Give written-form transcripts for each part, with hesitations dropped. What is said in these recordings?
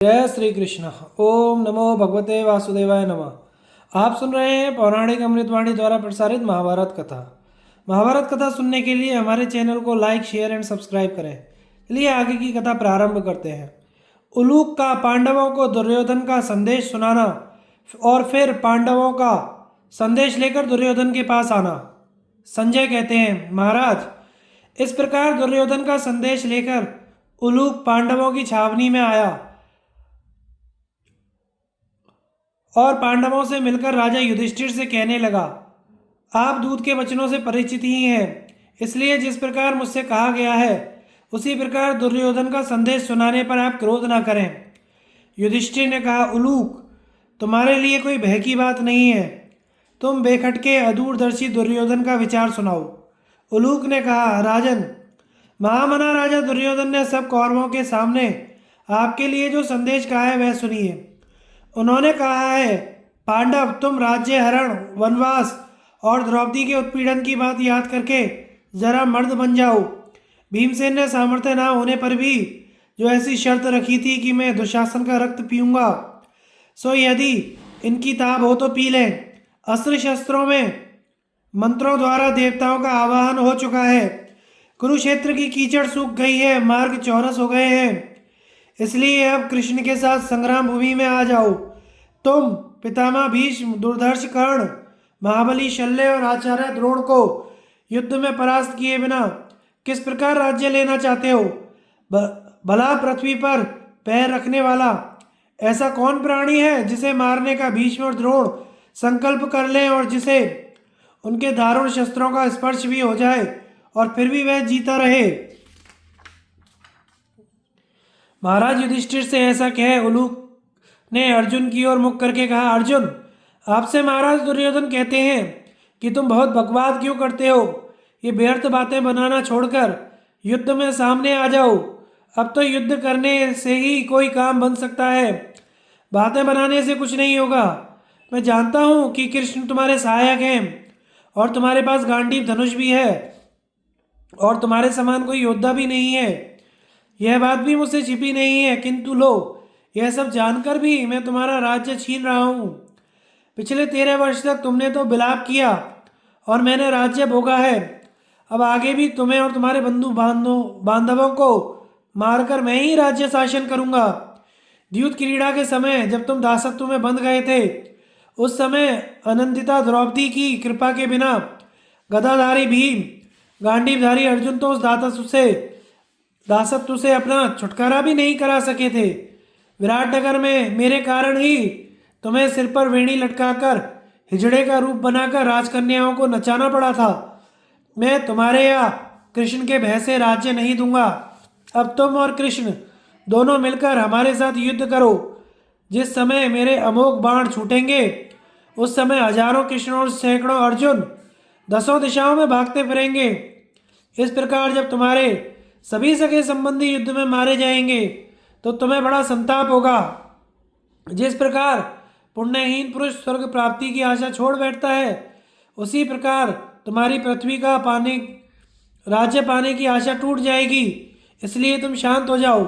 जय श्री कृष्ण। ओम नमो भगवते वासुदेवाय नमः। आप सुन रहे हैं पौराणिक अमृतवाणी द्वारा प्रसारित महाभारत कथा। महाभारत कथा सुनने के लिए हमारे चैनल को लाइक शेयर एंड सब्सक्राइब करें। चलिए आगे की कथा प्रारंभ करते हैं। उलूक का पांडवों को दुर्योधन का संदेश सुनाना और फिर पांडवों का संदेश लेकर दुर्योधन के पास आना। संजय कहते हैं, महाराज, इस प्रकार दुर्योधन का संदेश लेकर उलूक पांडवों की छावनी में आया और पांडवों से मिलकर राजा युधिष्ठिर से कहने लगा, आप दूत के वचनों से परिचित ही हैं, इसलिए जिस प्रकार मुझसे कहा गया है उसी प्रकार दुर्योधन का संदेश सुनाने पर आप क्रोध न करें। युधिष्ठिर ने कहा, उलूक, तुम्हारे लिए कोई भय की बात नहीं है, तुम बेखटके अदूरदर्शी दुर्योधन का विचार सुनाओ। उलूक ने कहा, राजन, महामना राजा दुर्योधन ने सब कौरवों के सामने आपके लिए जो संदेश कहा है वह सुनिए। उन्होंने कहा है, पांडव, तुम राज्य हरण, वनवास और द्रौपदी के उत्पीड़न की बात याद करके जरा मर्द बन जाओ। भीमसेन ने सामर्थ्य ना होने पर भी जो ऐसी शर्त रखी थी कि मैं दुशासन का रक्त पीऊंगा, सो यदि इनकी ताब हो तो पी लें। अस्त्र शस्त्रों में मंत्रों द्वारा देवताओं का आवाहन हो चुका है। कुरुक्षेत्र की कीचड़ सूख गई है, मार्ग चौरस हो गए हैं, इसलिए अब कृष्ण के साथ संग्राम भूमि में आ जाओ। तुम पितामह भीष्म, दुर्धर्ष, कर्ण, महाबली शल्य और आचार्य द्रोण को युद्ध में परास्त किए बिना किस प्रकार राज्य लेना चाहते हो? भला पृथ्वी पर पैर रखने वाला ऐसा कौन प्राणी है जिसे मारने का भीष्म और द्रोण संकल्प कर लें और जिसे उनके दारुण शस्त्रों का स्पर्श भी हो जाए और फिर भी वह जीता रहे? महाराज युधिष्ठिर से ऐसा कह उलूक ने अर्जुन की ओर मुख करके कहा, अर्जुन, आपसे महाराज दुर्योधन कहते हैं कि तुम बहुत बकवाद क्यों करते हो? ये व्यर्थ बातें बनाना छोड़कर युद्ध में सामने आ जाओ। अब तो युद्ध करने से ही कोई काम बन सकता है, बातें बनाने से कुछ नहीं होगा। मैं जानता हूँ कि कृष्ण तुम्हारे सहायक हैं और तुम्हारे पास गांडीव धनुष भी है और तुम्हारे समान कोई योद्धा भी नहीं है। यह बात भी मुझसे छिपी नहीं है, किंतु लो, यह सब जानकर भी मैं तुम्हारा राज्य छीन रहा हूँ। पिछले 13 वर्ष तक तुमने तो विलाप किया और मैंने राज्य भोगा है। अब आगे भी तुम्हें और तुम्हारे बंधु बांधवों को मारकर मैं ही राज्य शासन करूँगा। द्यूत क्रीड़ा के समय जब तुम दासत्व में बंध गए थे, उस समय अनंतिता द्रौपदी की कृपा के बिना गदाधारी भीम, गांडीवधारी अर्जुन तो उस दासत्व से अपना छुटकारा भी नहीं करा सके थे। विराटनगर में मेरे कारण ही तुम्हें सिर पर वेणी लटकाकर हिजड़े का रूप बनाकर राजकन्याओं को नचाना पड़ा था। मैं तुम्हारे या कृष्ण के भय से राज्य नहीं दूंगा। अब तुम और कृष्ण दोनों मिलकर हमारे साथ युद्ध करो। जिस समय मेरे अमोघ बाण छूटेंगे उस समय हजारों कृष्ण और सैकड़ों अर्जुन दसों दिशाओं में भागते फिरेंगे। इस प्रकार जब तुम्हारे सभी सगे संबंधी युद्ध में मारे जाएंगे तो तुम्हें बड़ा संताप होगा। जिस प्रकार पुण्यहीन पुरुष स्वर्ग प्राप्ति की आशा छोड़ बैठता है, उसी प्रकार तुम्हारी पृथ्वी का राज्य पाने की आशा टूट जाएगी। इसलिए तुम शांत हो जाओ।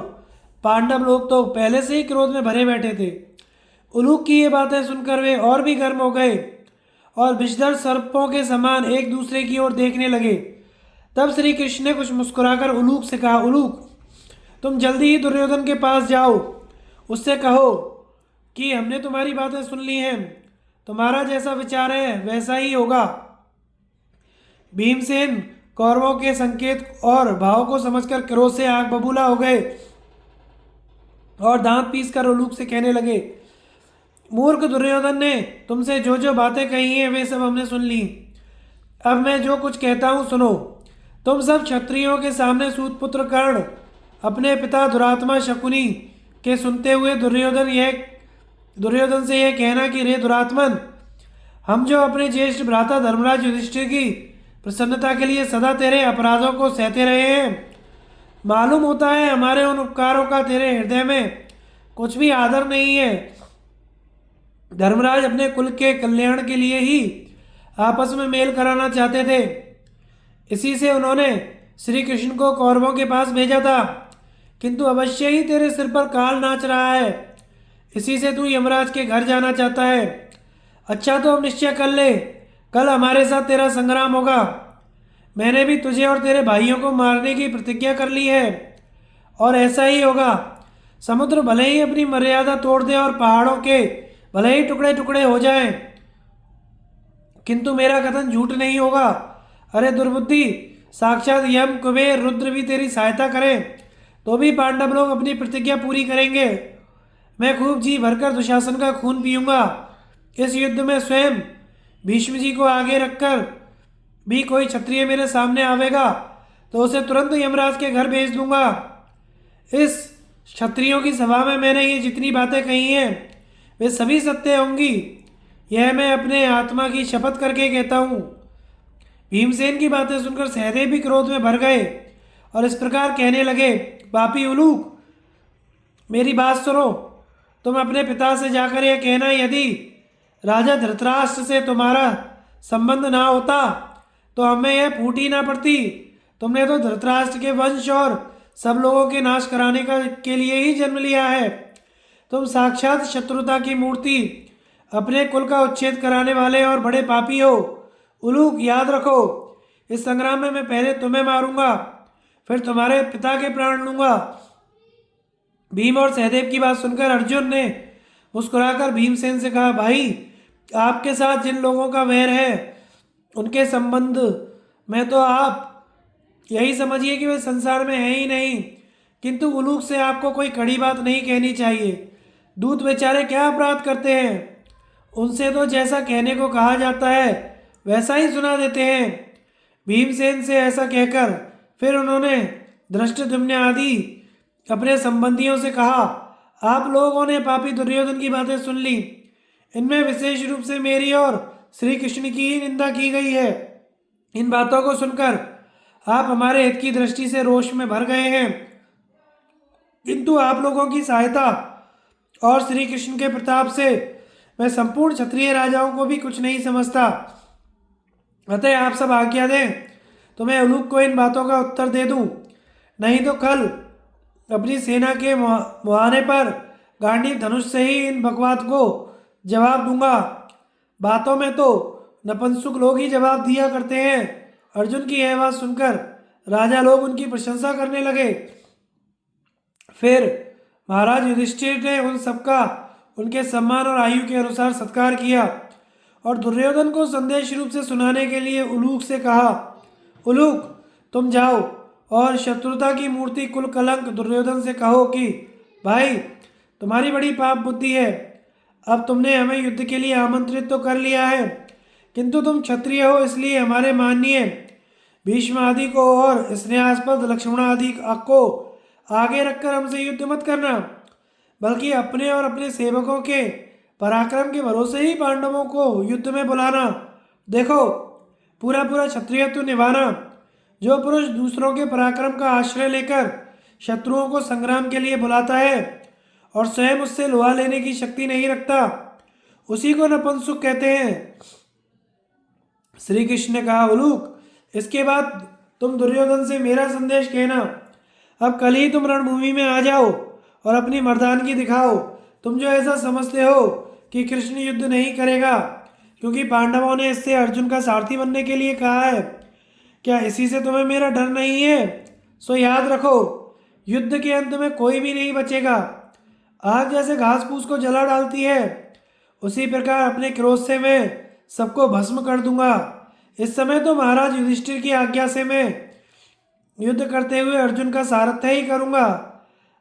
पांडव लोग तो पहले से ही क्रोध में भरे बैठे थे। उलूक की ये बातें सुनकर वे और भी गर्म हो गए और विषधर सर्पों के समान एक दूसरे की ओर देखने लगे। तब श्री कृष्ण ने कुछ मुस्कुराकर उलूक से कहा, उलूक, तुम जल्दी ही दुर्योधन के पास जाओ, उससे कहो कि हमने तुम्हारी बातें सुन ली हैं, तुम्हारा जैसा विचार है वैसा ही होगा। भीमसेन कौरवों के संकेत और भाव को समझकर क्रोध से आग बबूला हो गए और दांत पीसकर उलूक से कहने लगे, मूर्ख दुर्योधन ने तुमसे जो जो बातें कही हैं वे सब हमने सुन ली। अब मैं जो कुछ कहता हूँ सुनो। तुम सब क्षत्रियों के सामने सूतपुत्र कर्ण अपने पिता दुरात्मा शकुनी के सुनते हुए दुर्योधन से यह कहना कि रे दुरात्मन, हम जो अपने ज्येष्ठ भ्राता धर्मराज युधिष्ठिर की प्रसन्नता के लिए सदा तेरे अपराधों को सहते रहे हैं। मालूम होता है हमारे उन उपकारों का तेरे हृदय में कुछ भी आदर नहीं है। धर्मराज अपने कुल के कल्याण के लिए ही आपस में मेल कराना चाहते थे। इसी से उन्होंने श्री कृष्ण को कौरवों के पास भेजा था किंतु अवश्य ही तेरे सिर पर काल नाच रहा है। इसी से तू यमराज के घर जाना चाहता है। अच्छा तो अब निश्चय कर ले, कल हमारे साथ तेरा संग्राम होगा। मैंने भी तुझे और तेरे भाइयों को मारने की प्रतिज्ञा कर ली है और ऐसा ही होगा। समुद्र भले ही अपनी मर्यादा तोड़ दे और पहाड़ों के भले ही टुकड़े टुकड़े हो जाएं, किंतु मेरा कथन झूठ नहीं होगा। अरे दुर्बुद्धि, साक्षात यम कुबेर रुद्र भी तेरी सहायता करें तो भी पांडव लोग अपनी प्रतिज्ञा पूरी करेंगे। मैं खूब जी भरकर दुशासन का खून पीऊंगा। इस युद्ध में स्वयं भीष्म जी को आगे रखकर भी कोई क्षत्रिय मेरे सामने आवेगा तो उसे तुरंत यमराज के घर भेज दूंगा। इस क्षत्रियों की सभा में मैंने ये जितनी बातें कही हैं वे सभी सत्य होंगी, यह मैं अपने आत्मा की शपथ करके कहता हूँ। भीमसेन की बातें सुनकर सहदेव भी क्रोध में भर गए और इस प्रकार कहने लगे, पापी उलूक, मेरी बात सुनो। तुम अपने पिता से जाकर यह कहना, यदि राजा धृतराष्ट्र से तुम्हारा संबंध ना होता तो हमें यह फूट ही ना पड़ती। तुमने तो धृतराष्ट्र के वंश और सब लोगों के नाश कराने के लिए ही जन्म लिया है। तुम साक्षात शत्रुता की मूर्ति, अपने कुल का उच्छेद कराने वाले और बड़े पापी हो। उलूक, याद रखो, इस संग्राम में मैं पहले तुम्हें मारूंगा, फिर तुम्हारे पिता के प्राण लूंगा। भीम और सहदेव की बात सुनकर अर्जुन ने मुस्कुराकर भीमसेन से कहा, भाई, आपके साथ जिन लोगों का वैर है उनके संबंध में तो आप यही समझिए कि वे संसार में है ही नहीं, किंतु उलूक से आपको कोई कड़ी बात नहीं कहनी चाहिए। दूत बेचारे क्या अपराध करते हैं, उनसे तो जैसा कहने को कहा जाता है वैसा ही सुना देते हैं। भीमसेन से ऐसा कहकर फिर उन्होंने धृष्टद्युम्न आदि अपने संबंधियों से कहा, आप लोगों ने पापी दुर्योधन की बातें सुन ली। इनमें विशेष रूप से मेरी और श्री कृष्ण की ही निंदा की गई है। इन बातों को सुनकर आप हमारे हित की दृष्टि से रोष में भर गए हैं, किंतु आप लोगों की सहायता और श्री कृष्ण के प्रताप से मैं संपूर्ण क्षत्रिय राजाओं को भी कुछ नहीं समझता। अतः आप सब आज्ञा दें तो मैं उलूक को इन बातों का उत्तर दे दूं, नहीं तो कल अपनी सेना के मुहाने पर गांडीव धनुष से ही इन बकवाद को जवाब दूंगा। बातों में तो नपुंसक लोग ही जवाब दिया करते हैं। अर्जुन की यह बात सुनकर राजा लोग उनकी प्रशंसा करने लगे। फिर महाराज युधिष्ठिर ने उन सबका उनके सम्मान और आयु के अनुसार सत्कार किया और दुर्योधन को संदेश रूप से सुनाने के लिए उलूक से कहा, उलूक, तुम जाओ और शत्रुता की मूर्ति कुल कलंक दुर्योधन से कहो कि भाई, तुम्हारी बड़ी पाप बुद्धि है। अब तुमने हमें युद्ध के लिए आमंत्रित तो कर लिया है, किंतु तुम क्षत्रिय हो, इसलिए हमारे माननीय भीष्म आदि को और स्नेहास्पद लक्ष्मण आदि को आगे रखकर हमसे युद्ध मत करना, बल्कि अपने और अपने सेवकों के पराक्रम के भरोसे ही पांडवों को युद्ध में बुलाना। देखो, पूरा पूरा क्षत्रियत्व निभाना। जो पुरुष दूसरों के पराक्रम का आश्रय लेकर शत्रुओं को संग्राम के लिए बुलाता है और स्वयं उससे लोहा लेने की शक्ति नहीं रखता, उसी को नपुंसक कहते हैं। श्री कृष्ण ने कहा, उलूक, इसके बाद तुम दुर्योधन से मेरा संदेश कहना। अब कल ही तुम रणभूमि में आ जाओ और अपनी मर्दानगी दिखाओ। तुम जो ऐसा समझते हो कि कृष्ण युद्ध नहीं करेगा क्योंकि पांडवों ने इससे अर्जुन का सारथी बनने के लिए कहा है, क्या इसी से तुम्हें मेरा डर नहीं है? सो याद रखो, युद्ध के अंत में कोई भी नहीं बचेगा। आग जैसे घास फूस को जला डालती है, उसी प्रकार अपने क्रोध से मैं सबको भस्म कर दूंगा। इस समय तो महाराज युधिष्ठिर की आज्ञा से मैं युद्ध करते हुए अर्जुन का सारथ्य ही करूंगा।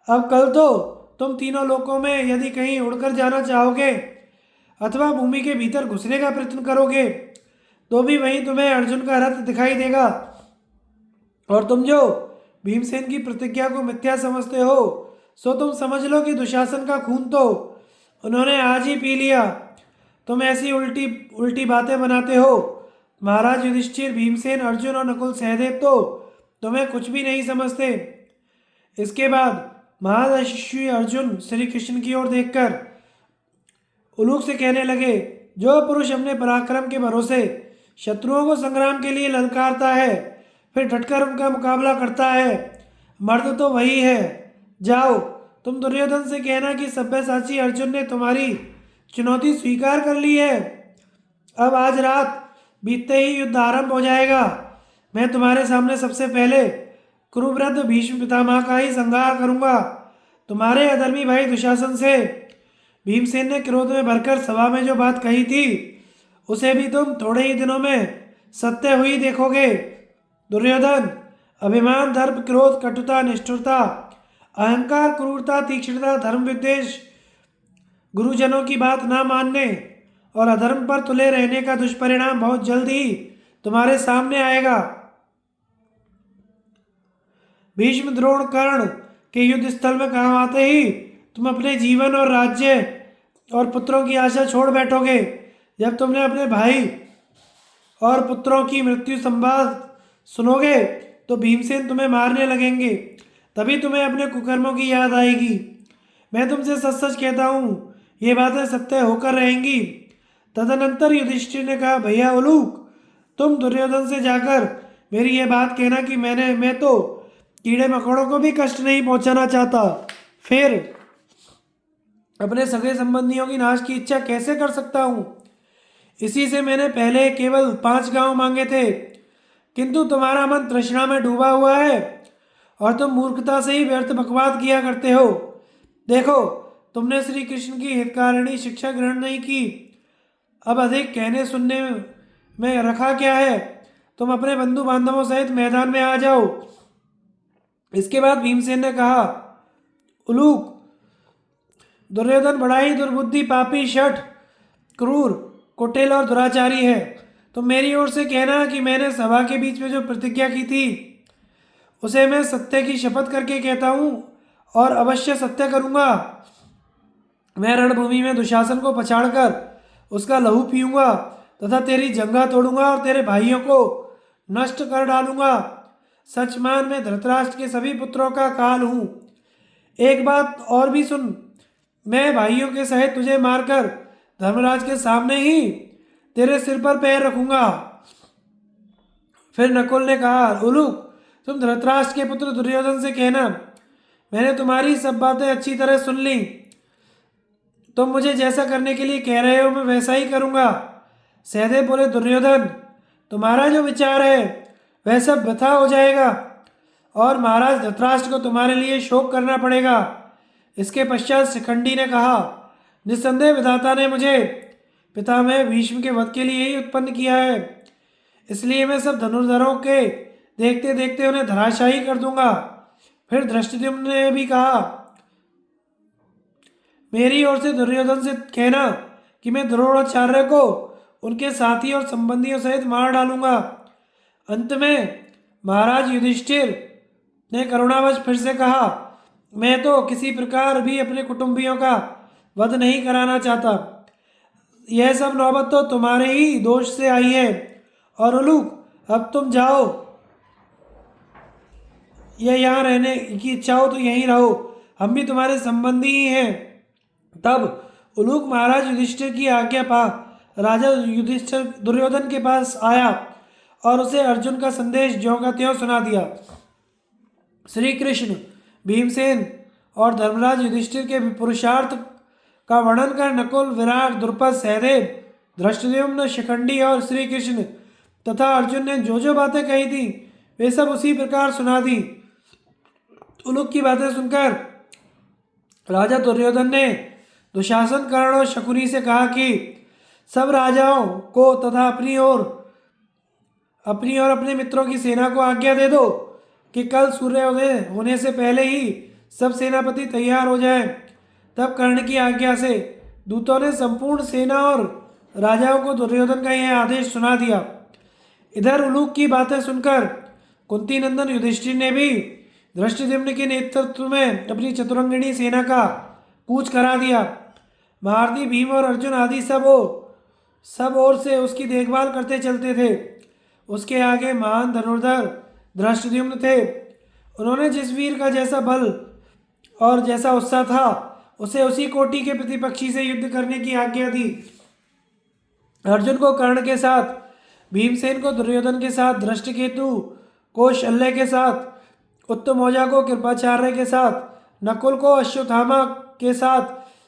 अब कल तो तुम तीनों लोकों में यदि कहीं उड़कर जाना चाहोगे अथवा भूमि के भीतर घुसने का प्रयत्न करोगे तो भी वहीं तुम्हें अर्जुन का रथ दिखाई देगा। और तुम जो भीमसेन की प्रतिज्ञा को मिथ्या समझते हो, सो तुम समझ लो कि दुशासन का खून तो उन्होंने आज ही पी लिया। तुम ऐसी उल्टी उल्टी बातें बनाते हो। महाराज युधिष्ठिर, भीमसेन, अर्जुन और नकुल सहदेव तो तुम्हें कुछ भी नहीं समझते। इसके बाद महायशस्वी अर्जुन श्री कृष्ण की ओर देखकर उलूक से कहने लगे, जो पुरुष अपने पराक्रम के भरोसे शत्रुओं को संग्राम के लिए ललकारता है फिर डटकर उनका मुकाबला करता है, मर्द तो वही है। जाओ, तुम दुर्योधन से कहना कि सब्यसाची अर्जुन ने तुम्हारी चुनौती स्वीकार कर ली है। अब आज रात बीतते ही युद्ध आरंभ हो जाएगा। मैं तुम्हारे सामने सबसे पहले कुरुवृद्ध भीष्म पितामह का ही संहार करूंगा। तुम्हारे अधर्मी भाई दुशासन से भीमसेन ने क्रोध में भरकर सभा में जो बात कही थी उसे भी तुम थोड़े ही दिनों में सत्य हुई देखोगे। दुर्योधन, अभिमान, दर्प, क्रोध, कटुता, निष्ठुरता, अहंकार, क्रूरता, तीक्ष्णता, धर्म विद्वेष, गुरुजनों की बात ना मानने और अधर्म पर तुले रहने का दुष्परिणाम बहुत जल्द ही तुम्हारे सामने आएगा। भीष्म, द्रोण, कर्ण के युद्ध स्थल में काम आते ही तुम अपने जीवन और राज्य और पुत्रों की आशा छोड़ बैठोगे। जब तुमने अपने भाई और पुत्रों की मृत्यु संवाद सुनोगे तो भीमसेन तुम्हें मारने लगेंगे। तभी तुम्हें अपने कुकर्मों की याद आएगी। मैं तुमसे सच सच कहता हूँ, ये बातें सत्य होकर रहेंगी। तदनंतर युधिष्ठिर ने कहा, भैया उलूक, तुम दुर्योधन से जाकर मेरी ये बात कहना कि मैं तो कीड़े मकोड़ों को भी कष्ट नहीं पहुंचाना चाहता। फिर अपने सगे संबंधियों की नाश की इच्छा कैसे कर सकता हूँ? इसी से मैंने पहले केवल 5 गांव मांगे थे, किंतु तुम्हारा मन तृष्णा में डूबा हुआ है और तुम मूर्खता से ही व्यर्थ बकवाद किया करते हो। देखो, तुमने श्री कृष्ण की हितकारिणी शिक्षा ग्रहण नहीं की। अब अधिक कहने सुनने में रखा क्या है? तुम अपने बंधु बांधवों सहित मैदान में आ जाओ। इसके बाद भीमसेन ने कहा, उलूक, दुर्योधन बड़ा ही दुर्बुद्धि, पापी, शठ, क्रूर, कुटिल और दुराचारी है। तो मेरी ओर से कहना कि मैंने सभा के बीच में जो प्रतिज्ञा की थी उसे मैं सत्य की शपथ करके कहता हूँ और अवश्य सत्य करूँगा। मैं रणभूमि में दुशासन को पछाड़कर उसका लहू पीऊँगा तथा तेरी जंघा तोड़ूंगा और तेरे भाइयों को नष्ट कर डालूंगा। सच मान, मैं धृतराष्ट्र के सभी पुत्रों का काल हूँ। एक बात और भी सुन, मैं भाइयों के सहित तुझे मारकर धर्मराज के सामने ही तेरे सिर पर पैर रखूंगा। फिर नकुल ने कहा, उलूक, तुम धृतराष्ट्र के पुत्र दुर्योधन से कहना, मैंने तुम्हारी सब बातें अच्छी तरह सुन ली। तुम मुझे जैसा करने के लिए कह रहे हो मैं वैसा ही करूंगा। सहदेव बोले, दुर्योधन, तुम्हारा जो विचार है वह सब व्यथा हो जाएगा और महाराज धृतराष्ट्र को तुम्हारे लिए शोक करना पड़ेगा। इसके पश्चात शिखंडी ने कहा, निस्संदेह विधाता ने मुझे पितामह भीष्म के वध के लिए ही उत्पन्न किया है, इसलिए मैं सब धनुर्धरों के देखते देखते उन्हें धराशायी कर दूंगा। फिर धृष्टद्युम्न ने भी कहा, मेरी ओर से दुर्योधन से कहना कि मैं द्रोणाचार्य को उनके साथी और संबंधियों सहित मार डालूंगा। अंत में महाराज युधिष्ठिर ने करुणावश फिर से कहा, मैं तो किसी प्रकार भी अपने कुटुंबियों का वध नहीं कराना चाहता। यह सब नौबत तो तुम्हारे ही दोष से आई है। और उलूक, अब तुम जाओ, यह यहाँ रहने की इच्छा हो तो यहीं रहो, हम भी तुम्हारे संबंधी ही हैं। तब उलूक महाराज युधिष्ठिर की आज्ञा पा राजा युधिष्ठिर दुर्योधन के पास आया और उसे अर्जुन का संदेश ज्यों का त्यों सुना दिया। श्री कृष्ण, भीमसेन और धर्मराज युधिष्ठिर के पुरुषार्थ का वर्णन कर नकुल, विराट, द्रुपद, सहदेव, धृष्टद्युम्न, शिखंडी और श्री कृष्ण तथा अर्जुन ने जो जो बातें कही थी वे सब उसी प्रकार सुना दी। उलूक की बातें सुनकर राजा दुर्योधन ने दुशासन, कर्ण और शकुनी से कहा कि सब राजाओं को तथा अपनी और अपने मित्रों की सेना को आज्ञा दे दो कि कल सूर्योदय होने से पहले ही सब सेनापति तैयार हो जाएं। तब कर्ण की आज्ञा से दूतों ने संपूर्ण सेना और राजाओं को दुर्योधन का यह आदेश सुना दिया। इधर उलूक की बातें सुनकर कुंती नंदन युधिष्ठिर ने भी धृष्टद्युम्न के नेतृत्व में अपनी चतुरंगिणी सेना का कूच करा दिया। महारथी भीम और अर्जुन आदि सब ओर से उसकी देखभाल करते चलते थे। उसके आगे महान धनुर्धर धृष्टद्युम्न थे। उन्होंने जिस वीर का जैसा बल और जैसा उत्साह था उसे उसी कोटि के प्रतिपक्षी से युद्ध करने की आज्ञा दी। अर्जुन को कर्ण के साथ, भीमसेन को दुर्योधन के साथ, धृष्टकेतु को शल्य के साथ, उत्तमौजा को कृपाचार्य के साथ, नकुल को अश्वत्थामा के साथ,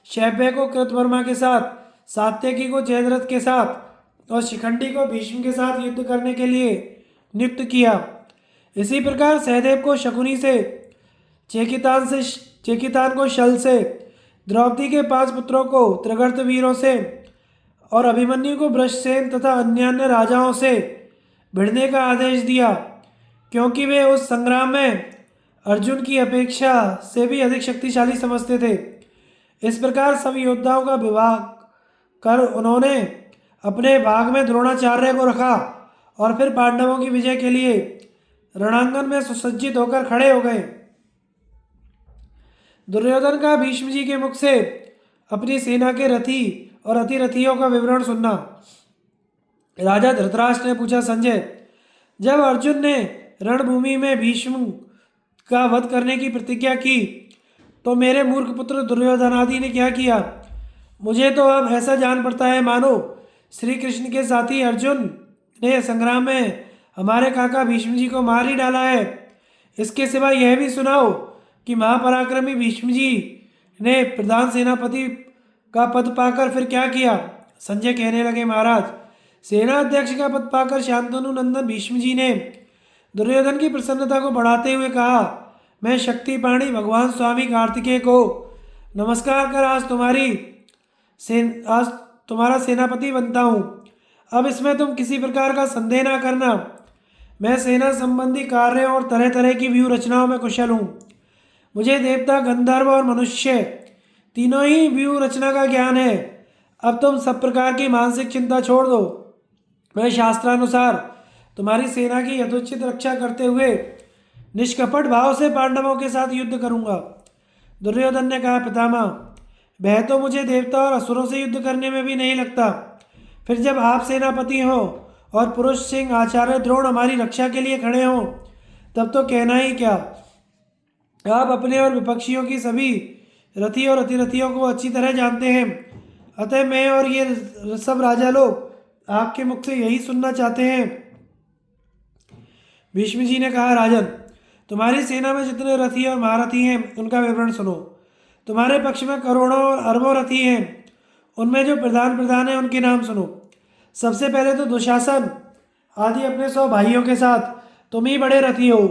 शैब्य को कृतवर्मा के साथ, सात्यकी को जयद्रथ के साथ और शिखंडी को भीष्म के साथ युद्ध करने के लिए नियुक्त किया। इसी प्रकार सहदेव को शकुनी से, चेकितान को शल से, द्रौपदी के 5 पुत्रों को त्रिगर्त वीरों से और अभिमन्यु को वृषसेन तथा अन्य राजाओं से भिड़ने का आदेश दिया, क्योंकि वे उस संग्राम में अर्जुन की अपेक्षा से भी अधिक शक्तिशाली समझते थे। इस प्रकार सब योद्धाओं का विभाग कर उन्होंने अपने भाग में द्रोणाचार्य को रखा और फिर पांडवों की विजय के लिए रणांगन में सुसज्जित होकर खड़े हो गए। दुर्योधन का भीष्म जी के मुख से अपनी सेना के रथी और अतिरथियों का विवरण सुनना। राजा धृतराष्ट्र ने पूछा, संजय, जब अर्जुन ने रणभूमि में भीष्म का वध करने की प्रतिज्ञा की तो मेरे मूर्ख पुत्र दुर्योधन आदि ने क्या किया? मुझे तो अब ऐसा जान पड़ता है मानो श्री कृष्ण के साथी अर्जुन ने संग्राम में हमारे काका भीष्म जी को मार ही डाला है। इसके सिवा यह भी सुनाओ कि महापराक्रमी भीष्म जी ने प्रधान सेनापति का पद पाकर फिर क्या किया? संजय कहने लगे, महाराज, सेना अध्यक्ष का पद पाकर शांतनु नंदन भीष्म जी ने दुर्योधन की प्रसन्नता को बढ़ाते हुए कहा, मैं शक्तिपाणी भगवान स्वामी कार्तिकेय को नमस्कार कर आज तुम्हारा सेनापति बनता हूँ। अब इसमें तुम किसी प्रकार का संदेह ना करना। मैं सेना संबंधी कार्यों और तरह तरह की व्यूह रचनाओं में कुशल हूँ। मुझे देवता, गंधर्व और मनुष्य तीनों ही व्यूह रचना का ज्ञान है। अब तुम सब प्रकार की मानसिक चिंता छोड़ दो। मैं शास्त्रानुसार तुम्हारी सेना की यथोचित रक्षा करते हुए निष्कपट भाव से पांडवों के साथ युद्ध करूंगा। दुर्योधन ने कहा, पितामह, भय तो मुझे देवता और असुरों से युद्ध करने में भी नहीं लगता। फिर जब आप सेनापति हो और पुरुष सिंह आचार्य द्रोण हमारी रक्षा के लिए खड़े हों, तब तो कहना ही क्या। आप अपने और विपक्षियों की सभी रथी और अतिरथियों को अच्छी तरह जानते हैं। अतः मैं और ये सब राजा लोग आपके मुख से यही सुनना चाहते हैं। भीष्म जी ने कहा, राजन, तुम्हारी सेना में जितने रथी और महारथी हैं उनका विवरण सुनो। तुम्हारे पक्ष में करोड़ों और अरबों रथी हैं, उनमें जो प्रधान हैं उनके नाम सुनो। सबसे पहले तो दुशासन आदि अपने 100 भाइयों के साथ तुम ही बड़े रथी हो।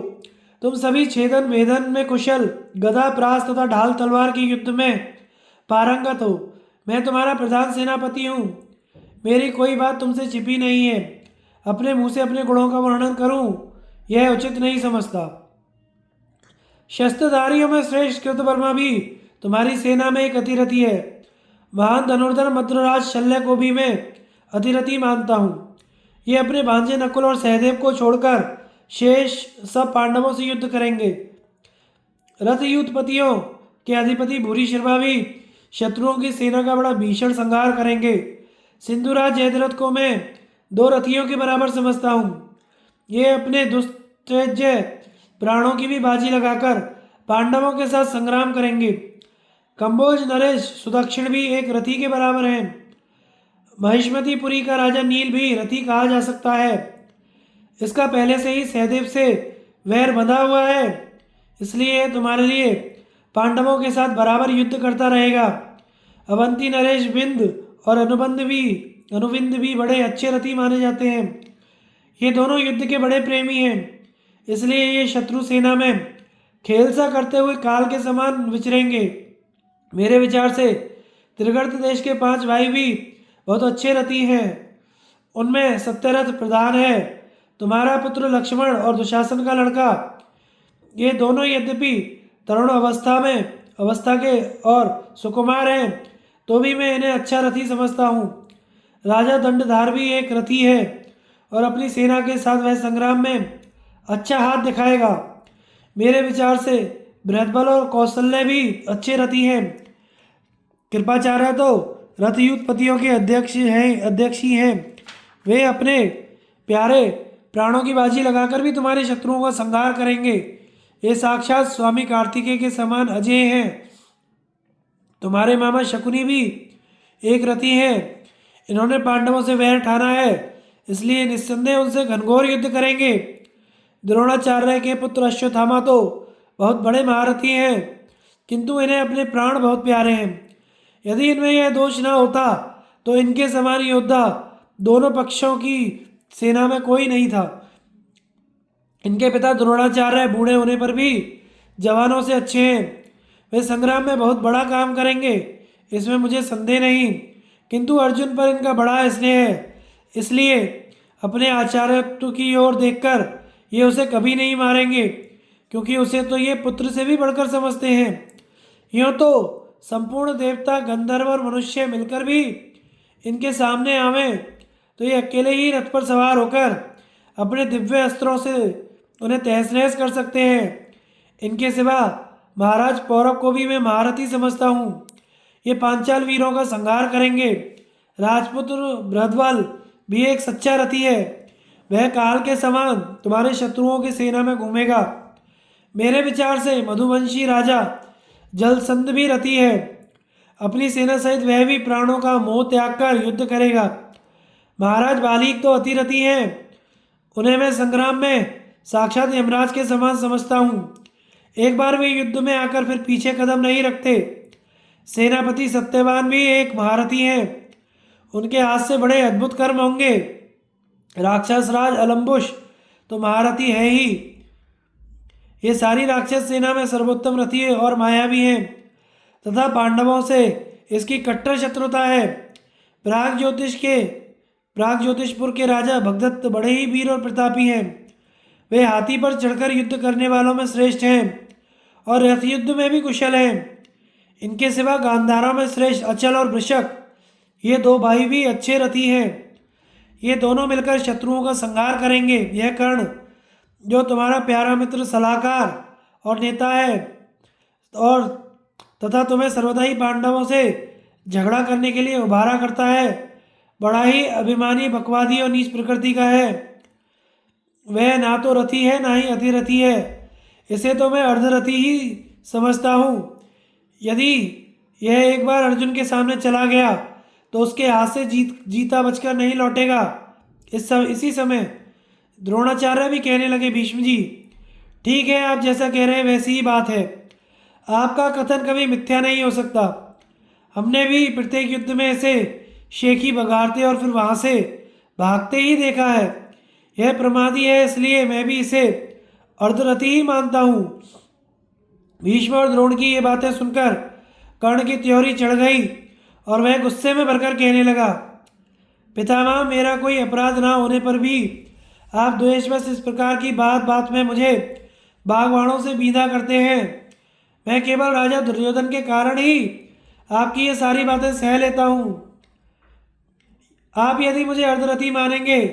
तुम सभी छेदन वेदन में कुशल, गदा, प्रास तथा ढाल तलवार के युद्ध में पारंगत हो। मैं तुम्हारा प्रधान सेनापति हूँ। मेरी कोई बात तुमसे छिपी नहीं है। अपने मुंह से अपने गुणों का वर्णन करूं, यह उचित नहीं समझता। शस्त्रधारियों में श्रेष्ठ कृतवर्मा भी तुम्हारी सेना में एक अतिरथी है। महान धनुर्धर मद्रराज शल्य को भी मैं अतिरथी मानता हूँ। ये अपने भांजे नकुल और सहदेव को छोड़कर शेष सब पांडवों से युद्ध करेंगे। रथ युद्धपतियों के अधिपति भूरिश्रवा भी शत्रुओं की सेना का बड़ा भीषण संहार करेंगे। सिंधुराज जयद्रथ को मैं 2 रथियों के बराबर समझता हूँ। ये अपने दुस्तेज्य प्राणों की भी बाजी लगाकर पांडवों के साथ संग्राम करेंगे। कंबोज नरेश सुदक्षिण भी एक रथी के बराबर हैं। महिष्मतिपुरी का राजा नील भी रथी कहा जा सकता है। इसका पहले से ही सहदेव से वैर बंधा हुआ है, इसलिए तुम्हारे लिए पांडवों के साथ बराबर युद्ध करता रहेगा। अवंती नरेश बिंद और अनुबिंद भी बड़े अच्छे रथी माने जाते हैं। ये दोनों युद्ध के बड़े प्रेमी हैं, इसलिए ये शत्रु सेना में खेल सा करते हुए काल के समान विचरेंगे। मेरे विचार से त्रिगर्त देश के 5 भाई भी बहुत अच्छे रथी हैं। उनमें सत्यरथ प्रधान है, तुम्हारा पुत्र लक्ष्मण और दुशासन का लड़का। ये दोनों यद्यपि तरुण अवस्था के और सुकुमार हैं, तो भी मैं इन्हें अच्छा रथी समझता हूँ। राजा दंडधार भी एक रथी है और अपनी सेना के साथ वह संग्राम में अच्छा हाथ दिखाएगा। मेरे विचार से बृहद्बल और कौशल्य भी अच्छे रथी हैं। कृपाचार्य तो रथ युद्धपतियों के अध्यक्ष ही हैं। वे अपने प्यारे प्राणों की बाजी लगाकर भी तुम्हारे शत्रुओं का संहार करेंगे। ये साक्षात स्वामी कार्तिकेय के समान अजय हैं। तुम्हारे मामा शकुनी भी एक रथी हैं। इन्होंने पांडवों से वैर ठाना है, इसलिए निस्संदेह उनसे घनघोर युद्ध करेंगे। द्रोणाचार्य के पुत्र अश्वत्थामा तो बहुत बड़े महारथी हैं। किंतु इन्हें अपने प्राण बहुत प्यारे हैं। यदि इनमें यह दोष न होता तो इनके समान योद्धा दोनों पक्षों की सेना में कोई नहीं था। इनके पिता द्रोणाचार्य बूढ़े होने पर भी जवानों से अच्छे हैं। वे संग्राम में बहुत बड़ा काम करेंगे, इसमें मुझे संदेह नहीं। किंतु अर्जुन पर इनका बड़ा स्नेह है, इसलिए अपने आचार्यत्व की ओर देखकर ये उसे कभी नहीं मारेंगे, क्योंकि उसे तो ये पुत्र से भी बढ़कर समझते हैं। यूँ तो संपूर्ण देवता, गंधर्व और मनुष्य मिलकर भी इनके सामने आवें तो ये अकेले ही रथ पर सवार होकर अपने दिव्य अस्त्रों से उन्हें तहस नहस कर सकते हैं। इनके सिवा महाराज पौरव को भी मैं महारथी समझता हूँ। ये पांचाल वीरों का संहार करेंगे। राजपुत्र बृहद्वाल भी एक सच्चा रथी है, वह काल के समान तुम्हारे शत्रुओं की सेना में घूमेगा। मेरे विचार से मधुवंशी राजा जलसंध भी रथी है, अपनी सेना सहित वह भी प्राणों का मोह त्याग कर युद्ध करेगा। महाराज बालीक तो अतिरथी हैं, उन्हें मैं संग्राम में साक्षात यमराज के समान समझता हूँ। एक बार वे युद्ध में आकर फिर पीछे कदम नहीं रखते। सेनापति सत्यवान भी एक महारथी हैं, उनके हाथ से बड़े अद्भुत कर्म होंगे। राक्षस राज अलम्बुश तो महारथी है ही। ये सारी राक्षस सेना में सर्वोत्तम रथी और मायावी हैं, तथा पांडवों से इसकी कट्टर शत्रुता है। प्राग ज्योतिषपुर के राजा भगदत्त बड़े ही वीर और प्रतापी हैं। वे हाथी पर चढ़कर युद्ध करने वालों में श्रेष्ठ हैं और रथ युद्ध में भी कुशल हैं। इनके सिवा गांधारों में श्रेष्ठ अचल और वृषक, ये दो भाई भी अच्छे रथी हैं। ये दोनों मिलकर शत्रुओं का संहार करेंगे। यह कर्ण जो तुम्हारा प्यारा मित्र, सलाहकार और नेता है और तथा तुम्हें सर्वदा ही पांडवों से झगड़ा करने के लिए उभारा करता है, बड़ा ही अभिमानी, बकवादी और नीच प्रकृति का है। वह ना तो रथी है ना ही अतिरथी है, इसे तो मैं अर्धरथी ही समझता हूँ। यदि यह एक बार अर्जुन के सामने चला गया तो उसके हाथ से जीता बचकर नहीं लौटेगा। इसी समय द्रोणाचार्य भी कहने लगे, भीष्म जी ठीक है, आप जैसा कह रहे हैं वैसी ही बात है। आपका कथन कभी मिथ्या नहीं हो सकता। हमने भी प्रत्येक युद्ध में ऐसे शेखी बघारते और फिर वहाँ से भागते ही देखा है। यह प्रमादी है, इसलिए मैं भी इसे अर्धरथी ही मानता हूँ। भीष्म और द्रोण की ये बातें सुनकर कर्ण की त्योरी चढ़ गई और वह गुस्से में भरकर कहने लगा, पितामह, मेरा कोई अपराध ना होने पर भी आप द्वेषवश इस प्रकार की बात बात में मुझे बागवानों से बीधा करते हैं। मैं केवल राजा दुर्योधन के कारण ही आपकी ये सारी बातें सह लेता हूँ। आप यदि मुझे अर्धरथी मानेंगे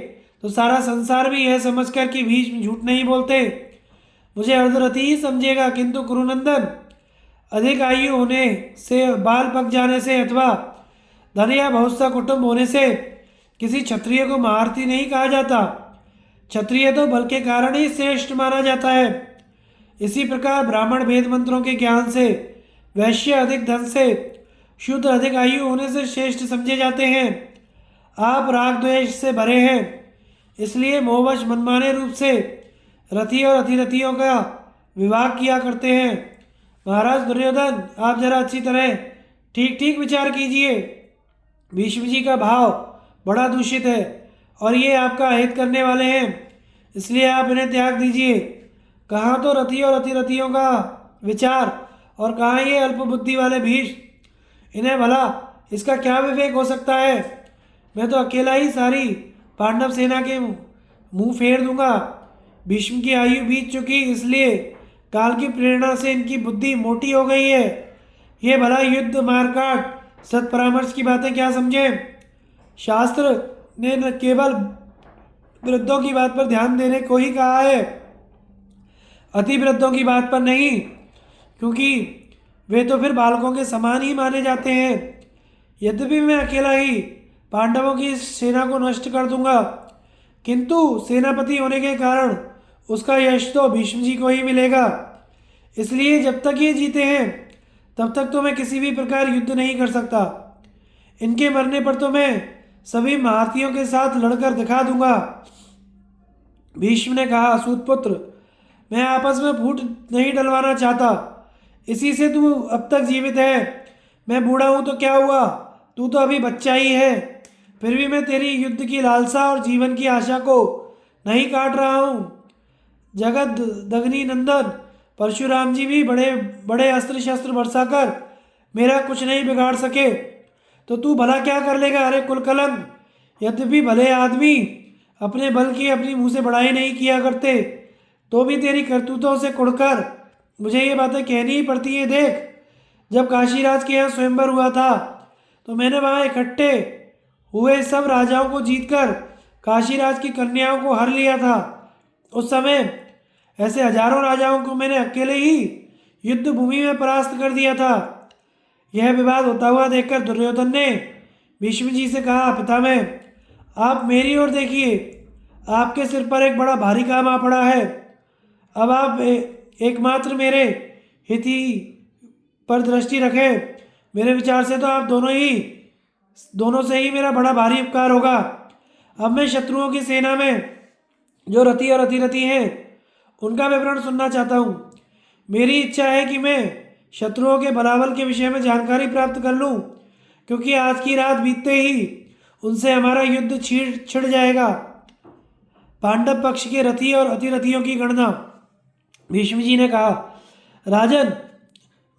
तो सारा संसार भी यह समझकर कि भीष्म झूठ नहीं बोलते मुझे अर्धरथी ही समझेगा। किंतु कुरुनंदन, अधिक आयु होने से, बाल पक जाने से अथवा धन या बहुत सा कुटुंब होने से किसी क्षत्रिय को महारथी नहीं कहा जाता। क्षत्रिय तो बल के कारण ही श्रेष्ठ माना जाता है। इसी प्रकार ब्राह्मण वेद मंत्रों के ज्ञान से, वैश्य अधिक धन से, शूद्र अधिक आयु होने से श्रेष्ठ समझे जाते हैं। आप राग द्वेष से भरे हैं, इसलिए मोहवश मनमाने रूप से रथी और अतिरथियों का विवाह किया करते हैं। महाराज दुर्योधन, आप जरा अच्छी तरह ठीक ठीक विचार कीजिए। भीष्म जी का भाव बड़ा दूषित है और ये आपका अहित करने वाले हैं, इसलिए आप इन्हें त्याग दीजिए। कहाँ तो रथी और अतिरथियों का विचार और कहाँ ये अल्प बुद्धि वाले भीष्म, इन्हें भला इसका क्या विवेक हो सकता है। मैं तो अकेला ही सारी पांडव सेना के मुंह फेर दूंगा। भीष्म की आयु बीत चुकी, इसलिए काल की प्रेरणा से इनकी बुद्धि मोटी हो गई है। ये भला युद्ध, मारकाट, सत्परामर्श की बातें क्या समझें। शास्त्र ने न केवल वृद्धों की बात पर ध्यान देने को ही कहा है, अति वृद्धों की बात पर नहीं, क्योंकि वे तो फिर बालकों के समान ही माने जाते हैं। यद्यपि मैं अकेला ही पांडवों की सेना को नष्ट कर दूंगा, किंतु सेनापति होने के कारण उसका यश तो भीष्म जी को ही मिलेगा। इसलिए जब तक ये जीते हैं तब तक तो मैं किसी भी प्रकार युद्ध नहीं कर सकता। इनके मरने पर तो मैं सभी महारथियों के साथ लड़कर दिखा दूंगा। भीष्म ने कहा, सूतपुत्र, मैं आपस में फूट नहीं डलवाना चाहता, इसी से तू अब तक जीवित है। मैं बूढ़ा हूं तो क्या हुआ, तू तो अभी बच्चा ही है। फिर भी मैं तेरी युद्ध की लालसा और जीवन की आशा को नहीं काट रहा हूँ। जगत दग्नि नंदन परशुराम जी भी बड़े बड़े अस्त्र शस्त्र बरसाकर मेरा कुछ नहीं बिगाड़ सके, तो तू भला क्या कर लेगा। अरे कुलकलंक, यद्यपि भले आदमी अपने बल की अपनी मुंह से बड़ाई नहीं किया करते, तो भी तेरी करतूतों से कुढ़कर मुझे ये बातें कहनी ही पड़ती हैं। देख, जब काशीराज के यहाँ स्वयंवर हुआ था तो मैंने वहाँ इकट्ठे हुए सब राजाओं को जीतकर काशीराज की कन्याओं को हर लिया था। उस समय ऐसे हजारों राजाओं को मैंने अकेले ही युद्ध भूमि में परास्त कर दिया था। यह विवाद होता हुआ देखकर दुर्योधन ने भीष्म जी से कहा, पितामह आप मेरी ओर देखिए, आपके सिर पर एक बड़ा भारी काम आ पड़ा है। अब आप एकमात्र मेरे हित ही पर दृष्टि रखें। मेरे विचार से तो आप दोनों से ही मेरा बड़ा भारी उपकार होगा। अब मैं शत्रुओं की सेना में जो रथी और अतिरथी हैं उनका विवरण सुनना चाहता हूँ। मेरी इच्छा है कि मैं शत्रुओं के बलाबल के विषय में जानकारी प्राप्त कर लूँ, क्योंकि आज की रात बीतते ही उनसे हमारा युद्ध छिड़ जाएगा। पांडव पक्ष के रथी और अतिरथियों की गणना। भीष्म जी ने कहा, राजन,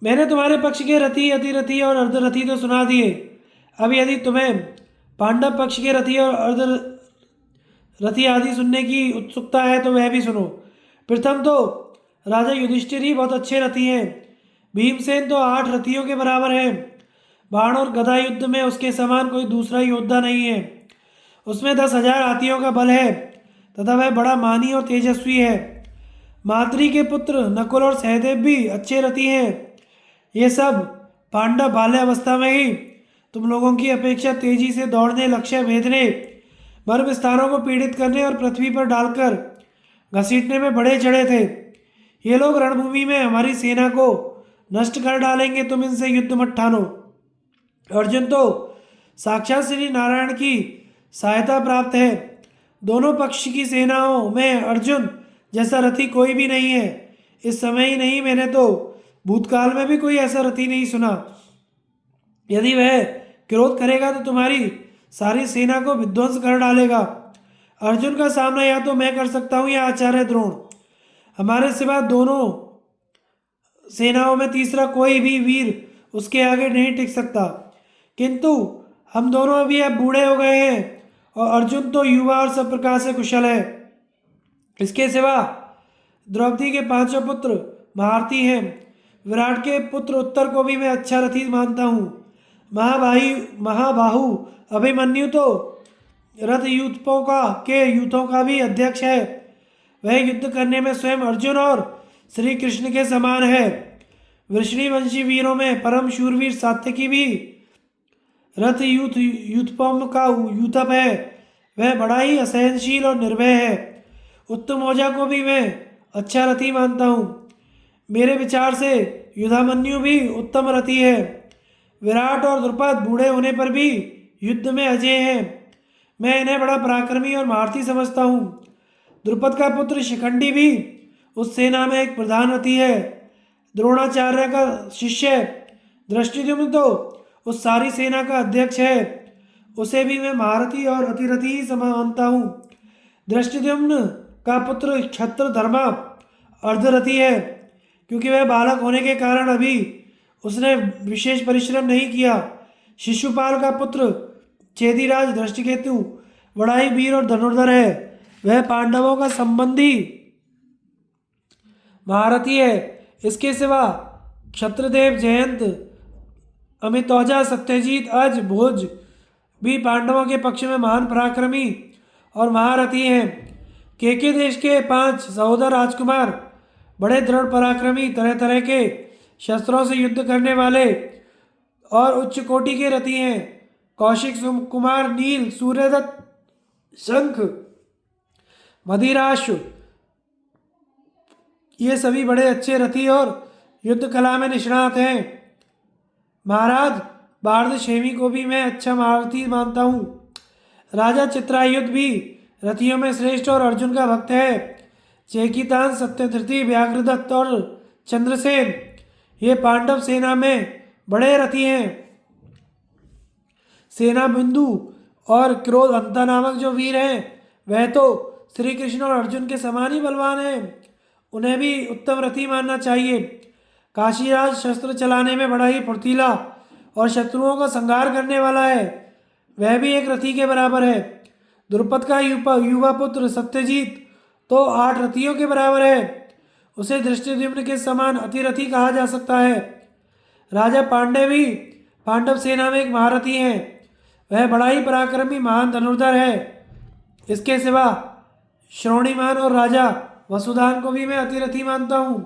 मैंने तुम्हारे पक्ष के रथी अतिरथी और अर्धरथी तो सुना दिए। अब यदि तुम्हें पांडव पक्ष के रथी और अर्धरथी आदि सुनने की उत्सुकता है तो वह भी सुनो। प्रथम तो राजा युधिष्ठिर ही बहुत अच्छे रथी हैं। भीमसेन तो 8 रथियों के बराबर है। बाण और गदा युद्ध में उसके समान कोई दूसरा योद्धा नहीं है। उसमें 10,000 हाथियों का बल है तथा वह बड़ा मानी और तेजस्वी है। माद्री के पुत्र नकुल और सहदेव भी अच्छे रथी हैं। ये सब पांडव बाल्यावस्था में ही तुम लोगों की अपेक्षा तेजी से दौड़ने, लक्ष्य भेदने, वन विस्तारों को पीड़ित करने और पृथ्वी पर डालकर घसीटने में बड़े चढ़े थे। ये लोग रणभूमि में हमारी सेना को नष्ट कर डालेंगे, तुम इनसे युद्ध मत ठानो। अर्जुन तो साक्षात श्री नारायण की सहायता प्राप्त है। दोनों पक्ष की सेनाओं में अर्जुन जैसा रथी कोई भी नहीं है। इस समय ही नहीं, मैंने तो भूतकाल में भी कोई ऐसा रथी नहीं सुना। यदि वह क्रोध करेगा तो तुम्हारी सारी सेना को विध्वंस कर डालेगा। अर्जुन का सामना या तो मैं कर सकता हूँ या आचार्य द्रोण। हमारे सिवा दोनों सेनाओं में तीसरा कोई भी वीर उसके आगे नहीं टिक सकता। किंतु हम दोनों अभी अब बूढ़े हो गए हैं और अर्जुन तो युवा और सब प्रकार से कुशल है। इसके सिवा द्रौपदी के 5 पुत्र महारथी हैं। विराट के पुत्र उत्तर को भी मैं अच्छा रथी मानता हूँ। महाबाहु अभिमन्यु तो रथ यूथों का भी अध्यक्ष है। वह युद्ध करने में स्वयं अर्जुन और श्री कृष्ण के समान है। वृष्णिवंशी वीरों में परम शूरवीर सात्यकी भी रथ यूथपों का यूथप है। वह बड़ा ही असहनशील और निर्भय है। उत्तम ओजा को भी मैं अच्छा रथी मानता हूँ। मेरे विचार से युधामन्यु भी उत्तम रथी है। विराट और द्रुपद बूढ़े होने पर भी युद्ध में अजय हैं। मैं इन्हें बड़ा पराक्रमी और महारथी समझता हूँ। द्रुपद का पुत्र शिखंडी भी उस सेना में एक प्रधान रथी है। द्रोणाचार्य का शिष्य धृष्टद्युम्न तो उस सारी सेना का अध्यक्ष है। उसे भी मैं महारथी और अतिरथी ही मानता हूँ। धृष्टद्युम्न का पुत्र क्षत्रधर्मा अर्धरथी है, क्योंकि वह बालक होने के कारण अभी उसने विशेष परिश्रम नहीं किया। शिशुपाल का पुत्र चेदीराज धृष्टकेतु बड़ा ही वीर और धनुर्धर है। वह पांडवों का संबंधी महारथी है। इसके सिवा क्षत्रदेव, जयंत, अमितौजा, सत्यजीत, अज, भोज भी पांडवों के पक्ष में महान पराक्रमी और महारथी हैं। केके देश के 5 सहोदर राजकुमार बड़े दृढ़ पराक्रमी, तरह तरह के शस्त्रों से युद्ध करने वाले और उच्च कोटि के रथी हैं। कौशिक कुमार नील, सूर्यदत्त, शंख, मदिराश्व ये सभी बड़े अच्छे रथी और युद्ध कला में निष्णात हैं। महाराज बार्दशेमी को भी मैं अच्छा महारथी मानता हूँ। राजा चित्रायुध भी रथियों में श्रेष्ठ और अर्जुन का भक्त है। चेकितान, सत्यधृति, व्याघ्रदत्त और चंद्रसेन ये पांडव सेना में बड़े रथी हैं। सेना बिंदु और क्रोध अंता नामक जो वीर हैं वह तो श्री कृष्ण और अर्जुन के समान ही बलवान हैं। उन्हें भी उत्तम रथी मानना चाहिए। काशीराज शस्त्र चलाने में बड़ा ही फुर्तीला और शत्रुओं का संहार करने वाला है। वह भी एक रथी के बराबर है। द्रुपद का युवा पुत्र सत्यजीत तो 8 रथियों के बराबर है। उसे धृष्टद्युम्न के समान अतिरथी कहा जा सकता है। राजा पांडे भी पांडव सेना में एक महारथी हैं। वह बड़ा ही पराक्रमी महान धनुर्धर है। इसके सिवा श्रोणीमान और राजा वसुदान को भी मैं अतिरथी मानता हूँ।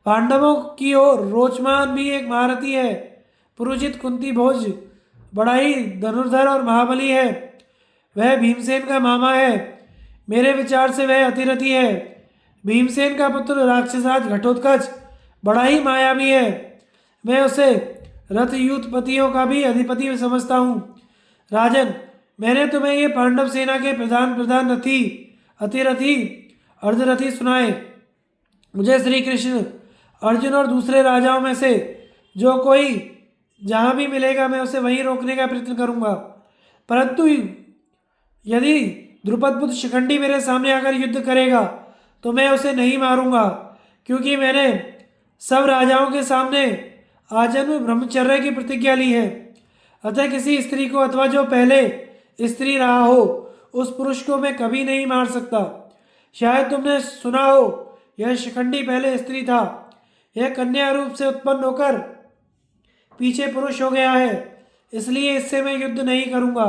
पांडवों की ओर रोचमान भी एक महारथी है। पुरुजित कुंती भोज बड़ा ही धनुर्धर और महाबली है। वह भीमसेन का मामा है। मेरे विचार से वह अतिरथी है। भीमसेन का पुत्र राक्षसराज घटोत्कच बड़ा ही मायावी है। मैं उसे रथ युद्धपतियों का भी अधिपति समझता हूँ। राजन, मैंने तुम्हें ये पांडव सेना के प्रधान प्रधान रथी, अतिरथी, अर्धरथी सुनाए। मुझे श्री कृष्ण, अर्जुन और दूसरे राजाओं में से जो कोई जहाँ भी मिलेगा मैं उसे वहीं रोकने का प्रयत्न करूँगा। परंतु यदि द्रुपद पुत्र शिखंडी मेरे सामने आकर युद्ध करेगा तो मैं उसे नहीं मारूंगा, क्योंकि मैंने सब राजाओं के सामने आजन्म ब्रह्मचर्य की प्रतिज्ञा ली है। अतः किसी स्त्री को अथवा जो पहले स्त्री रहा हो उस पुरुष को मैं कभी नहीं मार सकता। शायद तुमने सुना हो यह शिखंडी पहले स्त्री था। यह कन्या रूप से उत्पन्न होकर पीछे पुरुष हो गया है, इसलिए इससे मैं युद्ध नहीं करूंगा।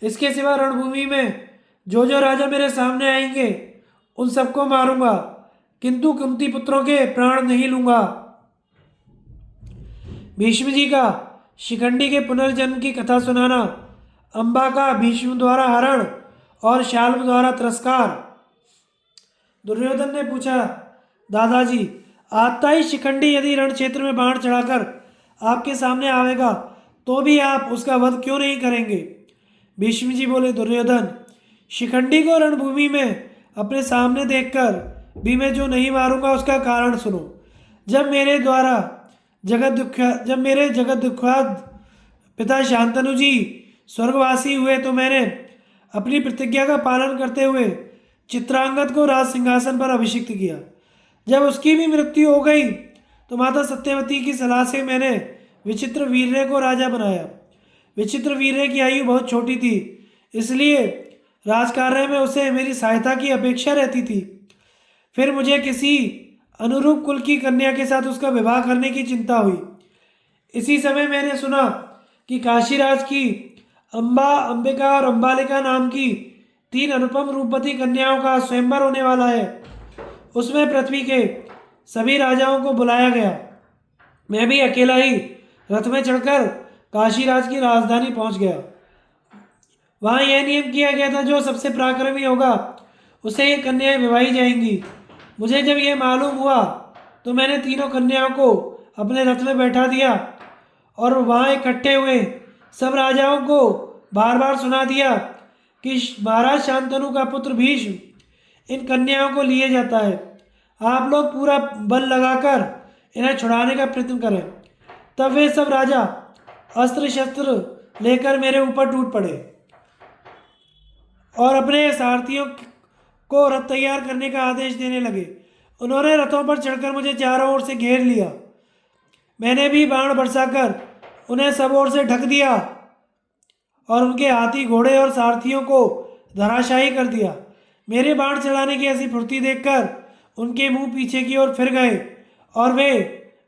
इसके सिवा रणभूमि में जो जो राजा मेरे सामने आएंगे उन सबको मारूंगा, किंतु कुंती पुत्रों के प्राण नहीं लूंगा। भीष्म जी का शिखंडी के पुनर्जन्म की कथा सुनाना, अंबा का भीष्म द्वारा हरण और शाल्व द्वारा तिरस्कार। दुर्योधन ने पूछा, दादाजी, आता ही शिखंडी यदि रण क्षेत्र में बाण चढ़ाकर आपके सामने आवेगा तो भी आप उसका वध क्यों नहीं करेंगे? भीष्म जी बोले, दुर्योधन, शिखंडी को रणभूमि में अपने सामने देखकर भी मैं जो नहीं मारूंगा उसका कारण सुनो। जब मेरे जगत दुख्यात पिता शांतनु जी स्वर्गवासी हुए तो मैंने अपनी प्रतिज्ञा का पालन करते हुए चित्रांगद को राज सिंहासन पर अभिषिक्त किया। जब उसकी भी मृत्यु हो गई तो माता सत्यवती की सलाह से मैंने विचित्र वीर्य को राजा बनाया। विचित्र वीर्य की आयु बहुत छोटी थी, इसलिए राजकार्य में उसे मेरी सहायता की अपेक्षा रहती थी। फिर मुझे किसी अनुरूप कुल की कन्या के साथ उसका विवाह करने की चिंता हुई। इसी समय मैंने सुना कि काशीराज की अंबा, अंबिका और अंबालिका नाम की 3 अनुपम रूपवती कन्याओं का स्वयंवर होने वाला है। उसमें पृथ्वी के सभी राजाओं को बुलाया गया। मैं भी अकेला ही रथ में चढ़कर काशीराज की राजधानी पहुंच गया। वहाँ यह नियम किया गया था, जो सबसे पराक्रमी होगा उसे ये कन्याएं विवाही जाएंगी। मुझे जब यह मालूम हुआ तो मैंने तीनों कन्याओं को अपने रथ में बैठा दिया और वहाँ इकट्ठे हुए सब राजाओं को बार बार सुना दिया कि महाराज शांतनु का पुत्र भीष्म इन कन्याओं को लिए जाता है। आप लोग पूरा बल लगाकर इन्हें छुड़ाने का प्रयत्न करें। तब वे सब राजा अस्त्र शस्त्र लेकर मेरे ऊपर टूट पड़े और अपने सारथियों को रथ तैयार करने का आदेश देने लगे। उन्होंने रथों पर चढ़कर मुझे चारों ओर से घेर लिया। मैंने भी बाण बरसाकर उन्हें सब ओर से ढक दिया और उनके हाथी, घोड़े और सारथियों को धराशायी कर दिया। मेरे बाण चलाने की ऐसी फुर्ती देखकर उनके मुंह पीछे की ओर फिर गए और वे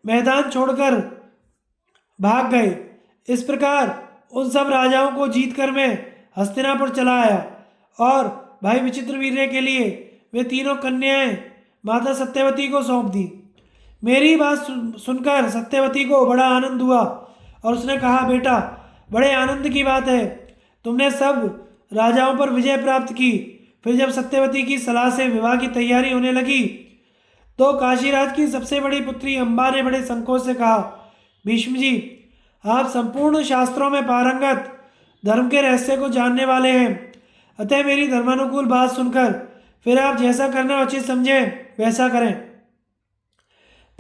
मैदान छोड़कर भाग गए। इस प्रकार उन सब राजाओं को जीतकर मैं हस्तिनापुर चला आया और भाई विचित्रवीर्य के लिए वे तीनों कन्याएं माता सत्यवती को सौंप दी। मेरी बात सुनकर सत्यवती को बड़ा आनंद हुआ और उसने कहा, बेटा, बड़े आनंद की बात है, तुमने सब राजाओं पर विजय प्राप्त की। फिर जब सत्यवती की सलाह से विवाह की तैयारी होने लगी तो काशीराज की सबसे बड़ी पुत्री अंबा ने बड़े संकोच से कहा, भीष्म जी, आप संपूर्ण शास्त्रों में पारंगत, धर्म के रहस्य को जानने वाले हैं, अतः मेरी धर्मानुकूल बात सुनकर फिर आप जैसा करना उचित समझें वैसा करें।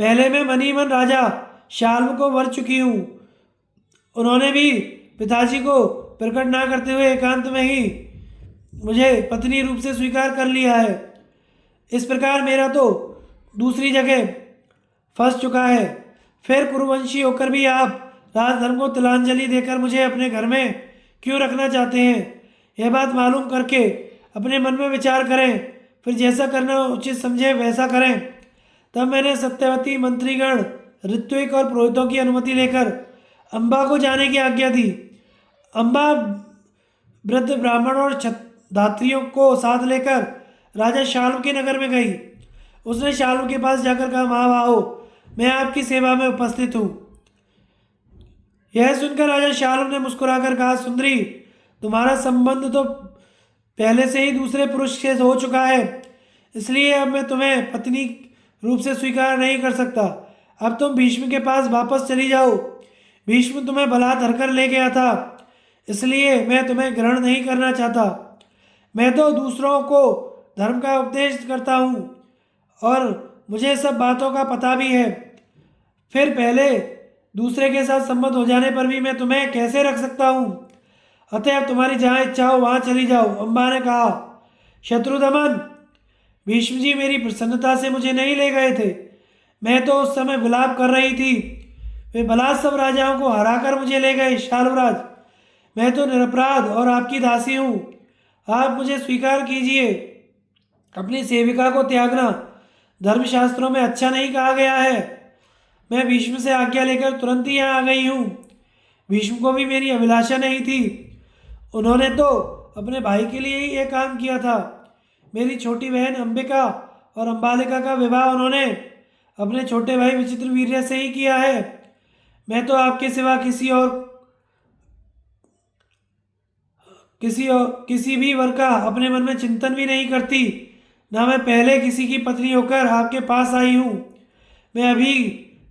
पहले मैं मनी मन राजा शाल्व को वर चुकी हूँ। उन्होंने भी पिताजी को प्रकट ना करते हुए एकांत में ही मुझे पत्नी रूप से स्वीकार कर लिया है। इस प्रकार मेरा तो दूसरी जगह फंस चुका है। फिर कुरुवंशी होकर भी आप राजधर्म को तिलांजलि देकर मुझे अपने घर में क्यों रखना चाहते हैं? यह बात मालूम करके अपने मन में विचार करें, फिर जैसा करना उचित समझे वैसा करें। तब मैंने सत्यवती, मंत्रीगण, ऋत्विक और पुरोहितों की अनुमति लेकर अम्बा को जाने की आज्ञा दी। अम्बा वृद्ध ब्राह्मण और धात्रियों को साथ लेकर राजा शाल्व के नगर में गई। उसने शाल्व के पास जाकर कहा, महाबाहो, मैं आपकी सेवा में उपस्थित हूँ। यह सुनकर राजा शाल्व ने मुस्कुराकर कहा, सुंदरी, तुम्हारा संबंध तो पहले से ही दूसरे पुरुष से हो चुका है, इसलिए अब मैं तुम्हें पत्नी रूप से स्वीकार नहीं कर सकता। अब तुम भीष्म के पास वापस चली जाओ। भीष्म तुम्हें बलात् धरकर ले गया था, इसलिए मैं तुम्हें ग्रहण नहीं करना चाहता। मैं तो दूसरों को धर्म का उपदेश करता हूँ और मुझे सब बातों का पता भी है। फिर पहले दूसरे के साथ संबंध हो जाने पर भी मैं तुम्हें कैसे रख सकता हूँ? अतएव तुम्हारी जहाँ इच्छा हो वहाँ चली जाओ। अम्बा ने कहा, शत्रुदमन, भीष्म जी मेरी प्रसन्नता से मुझे नहीं ले गए थे। मैं तो उस समय विलाप कर रही थी। वे बलात् सब राजाओं को हराकर मुझे ले गए। शाल्वराज, मैं तो निरपराध और आपकी दासी हूँ। आप मुझे स्वीकार कीजिए। अपनी सेविका को त्यागना धर्मशास्त्रों में अच्छा नहीं कहा गया है। मैं भीष्म से आज्ञा लेकर तुरंत ही यहाँ आ गई हूँ। भीष्म को भी मेरी अभिलाषा नहीं थी। उन्होंने तो अपने भाई के लिए ही यह काम किया था। मेरी छोटी बहन अंबिका और अंबालिका का विवाह उन्होंने अपने छोटे भाई विचित्रवीर्य से ही किया है। मैं तो आपके सिवा किसी भी वर का अपने मन में चिंतन भी नहीं करती। ना मैं पहले किसी की पत्नी होकर आपके पास आई हूँ। मैं अभी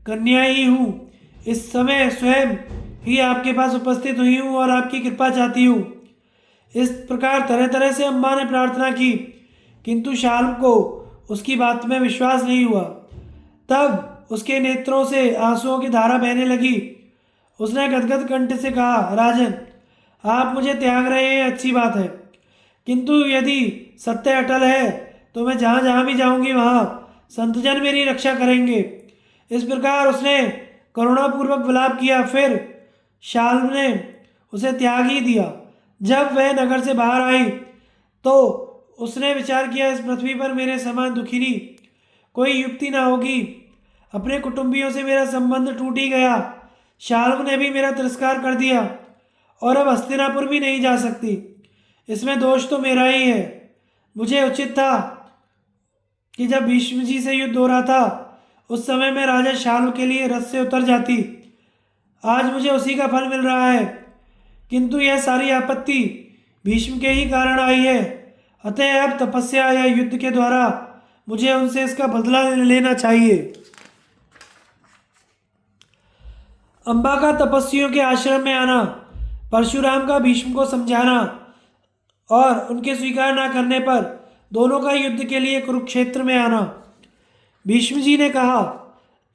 कन्या ही हूँ। इस समय स्वयं ही आपके पास उपस्थित हुई हूँ और आपकी कृपा चाहती हूँ। इस प्रकार तरह तरह से अम्बा ने प्रार्थना की, किंतु शाल्व को उसकी बात में विश्वास नहीं हुआ। तब उसके नेत्रों से आंसुओं की धारा बहने लगी। उसने गदगद कंठ से कहा, राजन, आप मुझे त्याग रहे हैं, अच्छी बात है, किंतु यदि सत्य अटल है तो मैं जहाँ जहाँ भी जाऊँगी वहाँ संतजन मेरी रक्षा करेंगे। इस प्रकार उसने करुणापूर्वक विलाप किया। फिर शाल्व ने उसे त्याग ही दिया। जब वह नगर से बाहर आई तो उसने विचार किया, इस पृथ्वी पर मेरे समान दुखिनी कोई युक्ति ना होगी। अपने कुटुंबियों से मेरा संबंध टूट ही गया। शाल्व ने भी मेरा तिरस्कार कर दिया और अब हस्तिनापुर भी नहीं जा सकती। इसमें दोष तो मेरा ही है। मुझे उचित था कि जब भीष्म जी से युद्ध हो रहा था उस समय मैं राजा शाल्व के लिए रथ से उतर जाती। आज मुझे उसी का फल मिल रहा है, किंतु यह सारी आपत्ति भीष्म के ही कारण आई है। अतः अब तपस्या या युद्ध के द्वारा मुझे उनसे इसका बदला लेना चाहिए। अम्बा का तपस्वियों के आश्रम में आना, परशुराम का भीष्म को समझाना और उनके स्वीकार न करने पर दोनों का युद्ध के लिए कुरुक्षेत्र में आना। भीष्म जी ने कहा,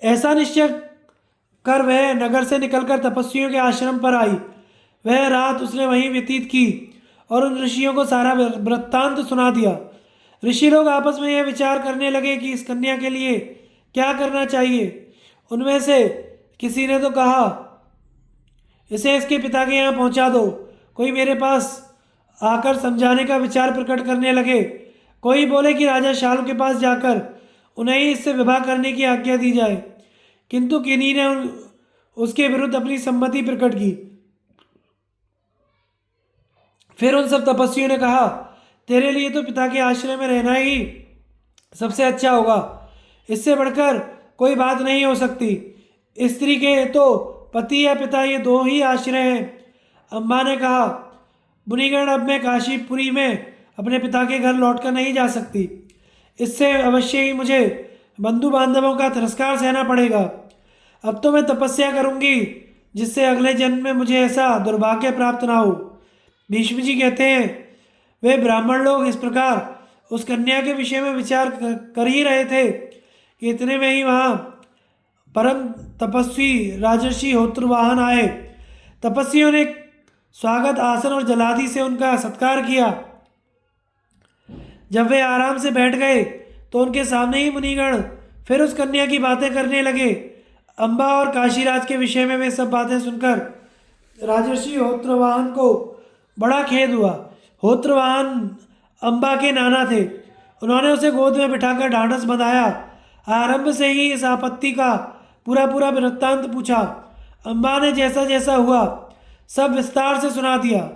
ऐसा निश्चय कर वह नगर से निकलकर तपस्वियों के आश्रम पर आई। वह रात उसने वहीं व्यतीत की और उन ऋषियों को सारा वृत्तांत सुना दिया। ऋषि लोग आपस में यह विचार करने लगे कि इस कन्या के लिए क्या करना चाहिए। उनमें से किसी ने तो कहा, इसे इसके पिता के यहाँ पहुँचा दो। कोई मेरे पास आकर समझाने का विचार प्रकट करने लगे। कोई बोले कि राजा शाल्व के पास जाकर उन्हें ही इससे विवाह करने की आज्ञा दी जाए, किंतु किन्हीं ने उसके विरुद्ध अपनी सम्मति प्रकट की। फिर उन सब तपस्वियों ने कहा, तेरे लिए तो पिता के आश्रय में रहना ही सबसे अच्छा होगा। इससे बढ़कर कोई बात नहीं हो सकती। स्त्री के तो पति या पिता ये दो ही आश्रय हैं। अम्बा ने कहा, मुनिगण, अब मैं काशीपुरी में अपने पिता के घर लौटकर नहीं जा सकती। इससे अवश्य ही मुझे बंधु बांधवों का तिरस्कार सहना पड़ेगा। अब तो मैं तपस्या करूंगी जिससे अगले जन्म में मुझे ऐसा दुर्भाग्य प्राप्त ना हो। भीष्म जी कहते हैं, वे ब्राह्मण लोग इस प्रकार उस कन्या के विषय में विचार कर ही रहे थे कि इतने में ही वहाँ परम तपस्वी राजर्षि होत्रवाहन आए। तपस्वियों ने स्वागत आसन और जलादि से उनका सत्कार किया। जब वे आराम से बैठ गए तो उनके सामने ही मुनिगण फिर उस कन्या की बातें करने लगे। अम्बा और काशीराज के विषय में वे सब बातें सुनकर राजर्षि होत्रवाहन को बड़ा खेद हुआ। होत्रवाहन अम्बा के नाना थे। उन्होंने उसे गोद में बिठाकर ढांढस बंधाया। आरंभ से ही इस आपत्ति का पूरा पूरा वृत्तांत पूछा। अम्बा ने जैसा जैसा हुआ सब विस्तार से सुना दिया।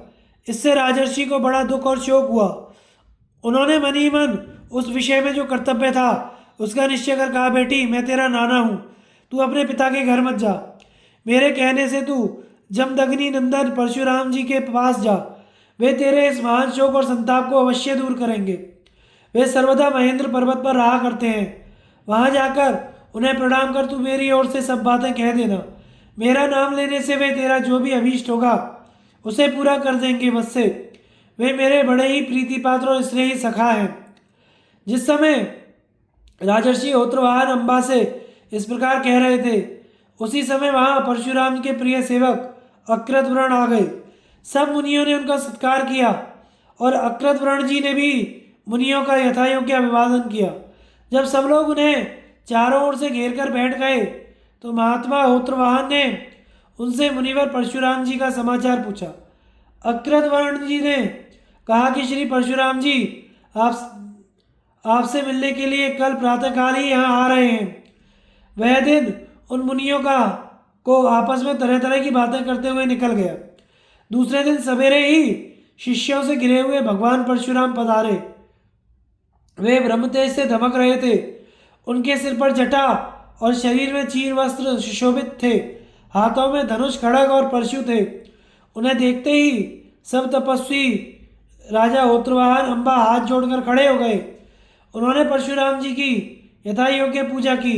इससे राजर्षि को बड़ा दुख और शोक हुआ। उन्होंने मन ही मन उस विषय में जो कर्तव्य था उसका निश्चय कर कहा, बेटी मैं तेरा नाना हूँ, तू अपने पिता के घर मत जा। मेरे कहने से तू जमदग्नि नंदन परशुराम जी के पास जा। वे तेरे इस महान शोक और संताप को अवश्य दूर करेंगे। वे सर्वदा महेंद्र पर्वत पर रहा करते हैं। वहाँ जाकर उन्हें प्रणाम कर तू मेरी ओर से सब बातें कह देना। मेरा नाम लेने से वे तेरा जो भी अभीष्ट होगा उसे पूरा कर देंगे। बस से वे मेरे बड़े ही प्रीति पात्र और स्नेही सखा हैं। जिस समय राजर्षि होत्रवाहन अम्बा से इस प्रकार कह रहे थे उसी समय वहाँ परशुराम के प्रिय सेवक अकृतवर्ण आ गए। सब मुनियों ने उनका सत्कार किया और अकृतवर्ण जी ने भी मुनियों का यथायोग्य अभिवादन किया। जब सब लोग उन्हें चारों ओर से घेर कर बैठ गए तो महात्मा होत्रवाहन ने उनसे मुनिवर परशुराम जी का समाचार पूछा। अकृतवर्ण जी ने कहा कि श्री परशुराम जी आपसे मिलने के लिए कल प्रातःकाल ही यहाँ आ रहे हैं। वह दिन उन मुनियों को आपस में तरह तरह की बातें करते हुए निकल गया। दूसरे दिन सवेरे ही शिष्यों से घिरे हुए भगवान परशुराम पधारे। वे ब्रह्म तेज से धमक रहे थे। उनके सिर पर जटा और शरीर में चीर वस्त्र सुशोभित थे। हाथों में धनुष खड़ग और परशु थे। उन्हें देखते ही सब तपस्वी राजा होत्रवाहन अम्बा हाथ जोड़कर खड़े हो गए। उन्होंने परशुराम जी की यथायोग्य पूजा की।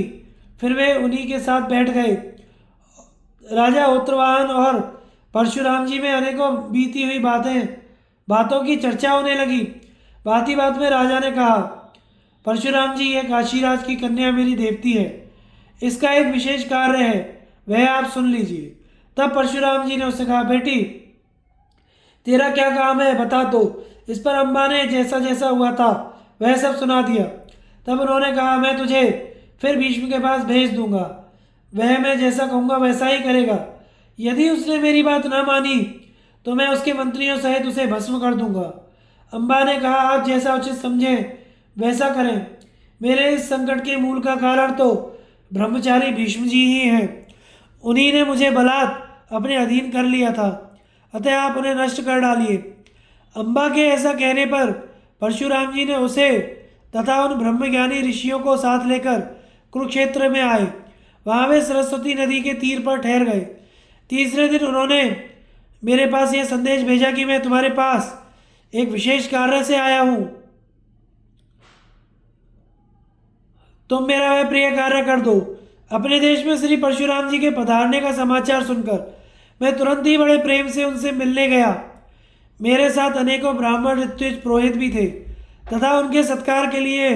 फिर वे उन्हीं के साथ बैठ गए। राजा होत्रवाहन और परशुराम जी में अनेकों बीती हुई बातों की चर्चा होने लगी। बात ही बात में राजा ने कहा, परशुराम जी यह काशीराज की कन्या मेरी देवती है। इसका एक विशेष कार्य है, वह आप सुन लीजिए। तब परशुराम जी ने उससे कहा, बेटी तेरा क्या काम है बता दो। इस पर अम्बा ने जैसा जैसा हुआ था वह सब सुना दिया। तब उन्होंने कहा, मैं तुझे फिर भीष्म के पास भेज दूंगा। वह मैं जैसा कहूँगा वैसा ही करेगा। यदि उसने मेरी बात न मानी तो मैं उसके मंत्रियों सहित उसे भस्म कर दूंगा। अम्बा ने कहा, आप जैसा उचित समझें वैसा करें। मेरे इस संकट के मूल का कारण तो ब्रह्मचारी भीष्म जी ही हैं। उन्हीं ने मुझे बलात् अपने अधीन कर लिया था, अतः आप उन्हें नष्ट कर डालिए। अम्बा के ऐसा कहने पर परशुराम जी ने उसे तथा उन ब्रह्मज्ञानी ऋषियों को साथ लेकर कुरुक्षेत्र में आए। वहाँ वे सरस्वती नदी के तीर पर ठहर गए। तीसरे दिन उन्होंने मेरे पास यह संदेश भेजा कि मैं तुम्हारे पास एक विशेष कार्य से आया हूँ। तुम मेरा वह प्रिय कार्य कर दो। अपने देश में श्री परशुराम जी के पधारने का समाचार सुनकर मैं तुरंत ही बड़े प्रेम से उनसे मिलने गया। मेरे साथ अनेकों ब्राह्मण ऋत्विज पुरोहित भी थे तथा उनके सत्कार के लिए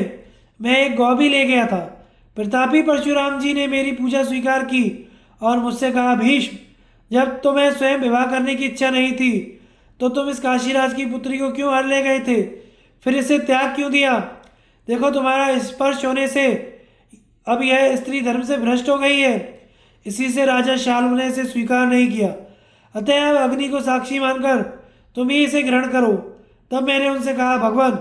मैं एक गौ भी ले गया था। प्रतापी परशुराम जी ने मेरी पूजा स्वीकार की और मुझसे कहा, भीष्म जब तुम्हें स्वयं विवाह करने की इच्छा नहीं थी तो तुम इस काशीराज की पुत्री को क्यों हर ले गए थे, फिर इसे त्याग क्यों दिया। देखो तुम्हारा स्पर्श होने से अब यह स्त्री धर्म से भ्रष्ट हो गई है। इसी से राजा शाल्व ने इसे स्वीकार नहीं किया। अतः अब अग्नि को साक्षी मानकर तुम ही इसे ग्रहण करो। तब मैंने उनसे कहा, भगवान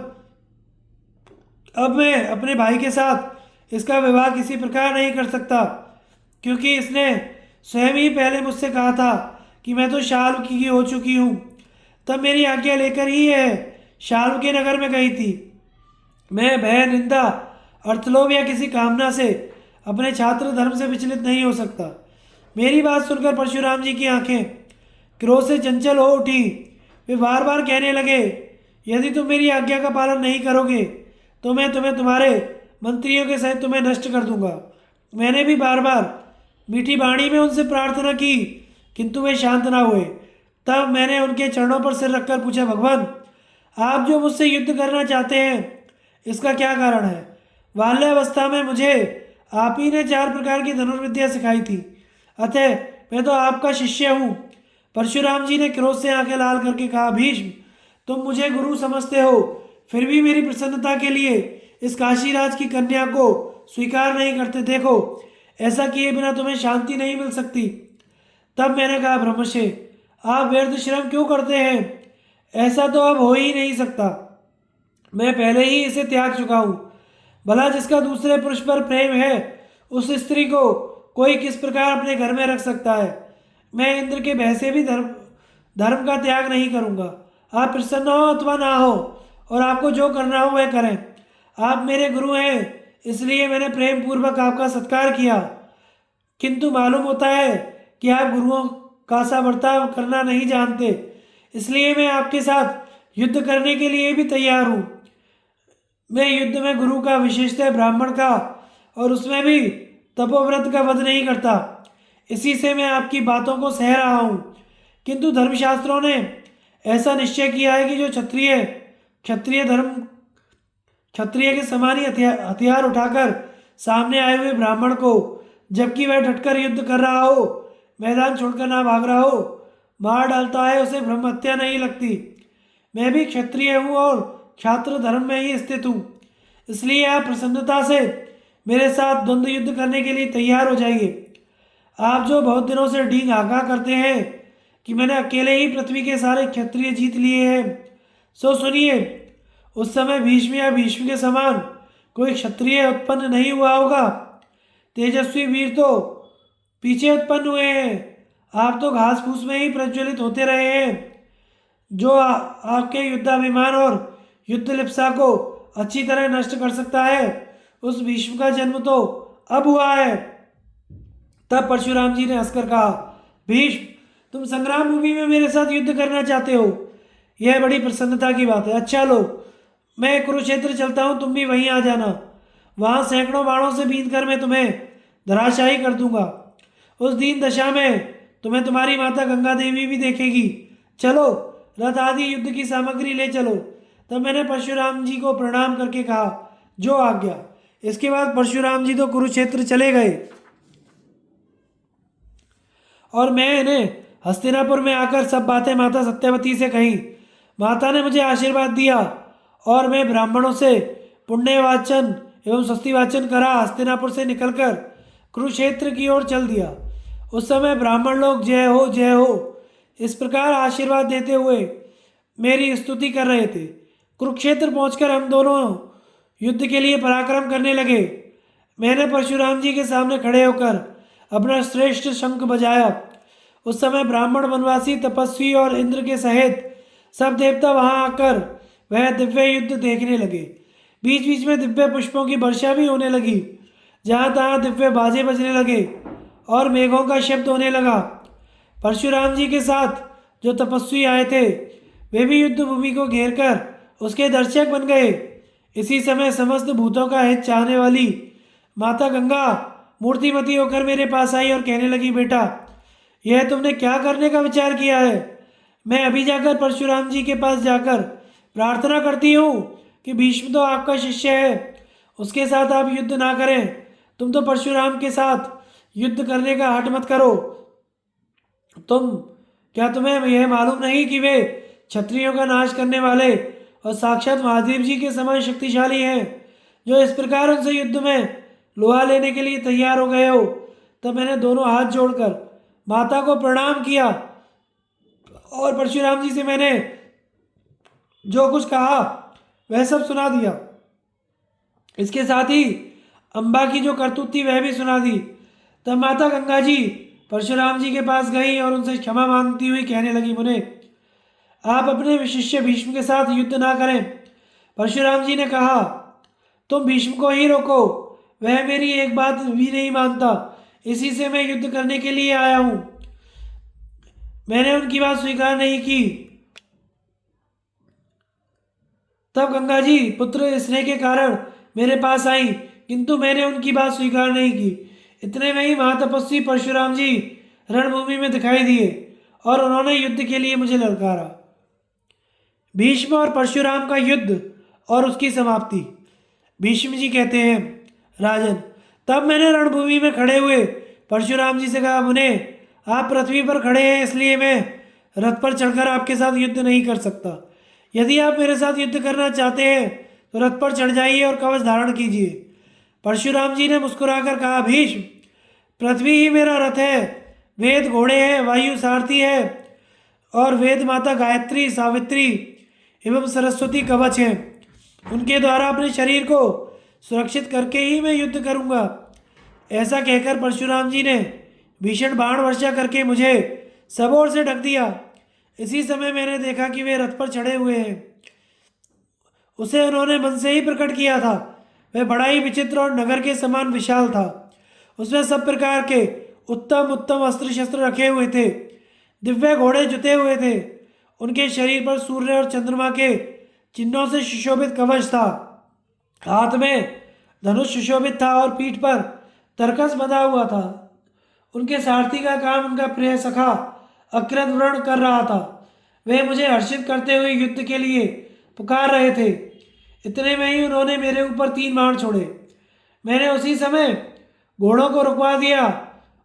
अब मैं अपने भाई के साथ इसका विवाह किसी प्रकार नहीं कर सकता, क्योंकि इसने स्वयं ही पहले मुझसे कहा था कि मैं तो शाल्व की हो चुकी हूँ। तब मेरी आज्ञा लेकर ही यह शाल्व के नगर में गई थी। मैं भय, निंदा, अर्थलोभ या किसी कामना से अपने छात्र धर्म से विचलित नहीं हो सकता। मेरी बात सुनकर परशुराम जी की आंखें क्रोध से चंचल हो उठी। वे बार बार कहने लगे, यदि तुम मेरी आज्ञा का पालन नहीं करोगे तो मैं तुम्हें तुम्हारे मंत्रियों के सहित तुम्हें नष्ट कर दूंगा। मैंने भी बार बार मीठी वाणी में उनसे प्रार्थना की, किंतु वे शांत ना हुए। तब मैंने उनके चरणों पर सिर रखकर पूछा, भगवान आप जो मुझसे युद्ध करना चाहते हैं इसका क्या कारण है। बाल्यावस्था में मुझे आप ही ने 4 प्रकार की धनुर्विद्या सिखाई थी, अतः मैं तो आपका शिष्य हूँ। परशुराम जी ने क्रोध से आंखें लाल करके कहा, भीष्म, तुम मुझे गुरु समझते हो, फिर भी मेरी प्रसन्नता के लिए इस काशीराज की कन्या को स्वीकार नहीं करते। देखो, ऐसा किए बिना तुम्हें शांति नहीं मिल सकती। तब मैंने कहा, ब्रह्मर्षि, आप व्यर्थ श्रम क्यों करते हैं? ऐसा तो अब हो ही नहीं सकता। मैं पहले ही इसे त्याग चुका हूँ। भला जिसका दूसरे पुरुष पर प्रेम है, उस स्त्री को कोई किस प्रकार अपने घर में रख सकता है? मैं इंद्र के भय से भी धर्म धर्म का त्याग नहीं करूँगा। आप प्रसन्न हो अथवा ना हो, और आपको जो करना हो वह करें। आप मेरे गुरु हैं, इसलिए मैंने प्रेम पूर्वक आपका सत्कार किया, किंतु मालूम होता है कि आप गुरुओं का सा बर्ताव करना नहीं जानते, इसलिए मैं आपके साथ युद्ध करने के लिए भी तैयार हूँ। मैं युद्ध में गुरु का, विशेषतः ब्राह्मण का, और उसमें भी तपोव्रत का वध नहीं करता। इसी से मैं आपकी बातों को सह रहा हूँ, किंतु धर्मशास्त्रों ने ऐसा निश्चय किया है कि जो क्षत्रिय क्षत्रिय के समान ही हथियार उठाकर सामने आए हुए ब्राह्मण को, जबकि वह डटकर युद्ध कर रहा हो, मैदान छोड़कर ना भाग रहा हो, मार डालता है, उसे ब्रह्म हत्या नहीं लगती। मैं भी क्षत्रिय हूँ और क्षात्र धर्म में ही स्थित हूँ, इसलिए आप प्रसन्नता से मेरे साथ द्वंद्व युद्ध करने के लिए तैयार हो जाइए। आप जो बहुत दिनों से डींग हाँका करते हैं कि मैंने अकेले ही पृथ्वी के सारे क्षत्रिय जीत लिए हैं, सो सुनिए, उस समय भीष्म या भीष्म के समान कोई क्षत्रिय उत्पन्न नहीं हुआ होगा। तेजस्वी वीर तो पीछे उत्पन्न हुए हैं। आप तो घास फूस में ही प्रज्वलित होते रहे हैं। जो आपके युद्धाभिमान और युद्ध लिप्सा को अच्छी तरह नष्ट कर सकता है, उस भीष्म का जन्म तो अब हुआ है। तब परशुराम जी ने हंसकर कहा, भीष्म, तुम संग्राम भूमि में मेरे साथ युद्ध करना चाहते हो, यह बड़ी प्रसन्नता की बात है। अच्छा लो, मैं कुरुक्षेत्र चलता हूँ, तुम भी वहीं आ जाना। वहाँ सैकड़ों बाणों से बीत कर मैं तुम्हें धराशायी कर दूंगा। उस दीन दशा में तुम्हें तुम्हारी माता गंगा देवी भी देखेगी। चलो, रथ आदि युद्ध की सामग्री ले चलो। तब मैंने परशुराम जी को प्रणाम करके कहा, जो आज्ञा। इसके बाद परशुराम जी तो कुरुक्षेत्र चले गए और मैंने हस्तिनापुर में आकर सब बातें माता सत्यवती से कही। माता ने मुझे आशीर्वाद दिया और मैं ब्राह्मणों से पुण्यवाचन एवं स्वस्तिवाचन करा हस्तिनापुर से निकलकर कुरुक्षेत्र की ओर चल दिया। उस समय ब्राह्मण लोग जय हो जय हो इस प्रकार आशीर्वाद देते हुए मेरी स्तुति कर रहे थे। कुरुक्षेत्र पहुंचकर हम दोनों युद्ध के लिए पराक्रम करने लगे। मैंने परशुराम जी के सामने खड़े होकर अपना श्रेष्ठ शंख बजाया। उस समय ब्राह्मण, वनवासी, तपस्वी और इंद्र के सहित सब देवता वहां आकर वह दिव्य युद्ध देखने लगे। बीच बीच में दिव्य पुष्पों की वर्षा भी होने लगी। जहाँ तहाँ दिव्य बाजे बजने लगे और मेघों का शब्द होने लगा। परशुराम जी के साथ जो तपस्वी आए थे, वे भी युद्ध भूमि को घेर कर उसके दर्शक बन गए। इसी समय समस्त भूतों का हित चाहने वाली माता गंगा मूर्तिमती होकर मेरे पास आई और कहने लगी, बेटा, यह तुमने क्या करने का विचार किया है? मैं अभी जाकर परशुराम जी के पास जाकर प्रार्थना करती हूँ कि भीष्म तो आपका शिष्य है, उसके साथ आप युद्ध ना करें। तुम तो परशुराम के साथ युद्ध करने का हठ मत करो। तुम्हें यह मालूम नहीं कि वे क्षत्रियों का नाश करने वाले और साक्षात महादेव जी के समान शक्तिशाली हैं, जो इस प्रकार उनसे युद्ध में लोहा लेने के लिए तैयार हो गए हो। तब मैंने दोनों हाथ जोड़कर माता को प्रणाम किया और परशुराम जी से मैंने जो कुछ कहा वह सब सुना दिया। इसके साथ ही अम्बा की जो करतूत थी वह भी सुना दी। तब माता गंगा जी परशुराम जी के पास गई और उनसे क्षमा मांगती हुई कहने लगी, मुने, आप अपने शिष्य भीष्म के साथ युद्ध ना करें। परशुराम जी ने कहा, तुम भीष्म को ही रोको, वह मेरी एक बात भी नहीं मानता, इसी से मैं युद्ध करने के लिए आया हूं। मैंने उनकी बात स्वीकार नहीं की। तब गंगा जी पुत्र स्नेह के कारण मेरे पास आई, किंतु मैंने उनकी बात स्वीकार नहीं की। इतने में ही महातपस्वी परशुराम जी रणभूमि में दिखाई दिए और उन्होंने युद्ध के लिए मुझे ललकारा। भीष्म और परशुराम का युद्ध और उसकी समाप्ति। भीष्म जी कहते हैं, राजन, तब मैंने रणभूमि में खड़े हुए परशुराम जी से कहा, मुने, आप पृथ्वी पर खड़े हैं, इसलिए मैं रथ पर चढ़कर आपके साथ युद्ध नहीं कर सकता। यदि आप मेरे साथ युद्ध करना चाहते हैं तो रथ पर चढ़ जाइए और कवच धारण कीजिए। परशुराम जी ने मुस्कुराकर कहा, भीष्म, पृथ्वी ही मेरा रथ है, वेद घोड़े हैं, वायु सारथी है और वेद माता गायत्री, सावित्री एवं सरस्वती कवच हैं। उनके द्वारा अपने शरीर को सुरक्षित करके ही मैं युद्ध करूंगा। ऐसा कहकर परशुराम जी ने भीषण बाण वर्षा करके मुझे सब ओर से ढक दिया। इसी समय मैंने देखा कि वे रथ पर चढ़े हुए हैं। उसे उन्होंने मन से ही प्रकट किया था। वह बड़ा ही विचित्र और नगर के समान विशाल था। उसमें सब प्रकार के उत्तम उत्तम अस्त्र शस्त्र रखे हुए थे। दिव्य घोड़े जुते हुए थे। उनके शरीर पर सूर्य और चंद्रमा के चिन्हों से सुशोभित कवच था। हाथ में धनुष सुशोभित था और पीठ पर तरकस बंधा हुआ था। उनके सारथी का काम उनका प्रिय सखा अक्रदव्रण कर रहा था। वे मुझे हर्षित करते हुए युद्ध के लिए पुकार रहे थे। इतने में ही उन्होंने मेरे ऊपर 3 बाण छोड़े। मैंने उसी समय घोड़ों को रुकवा दिया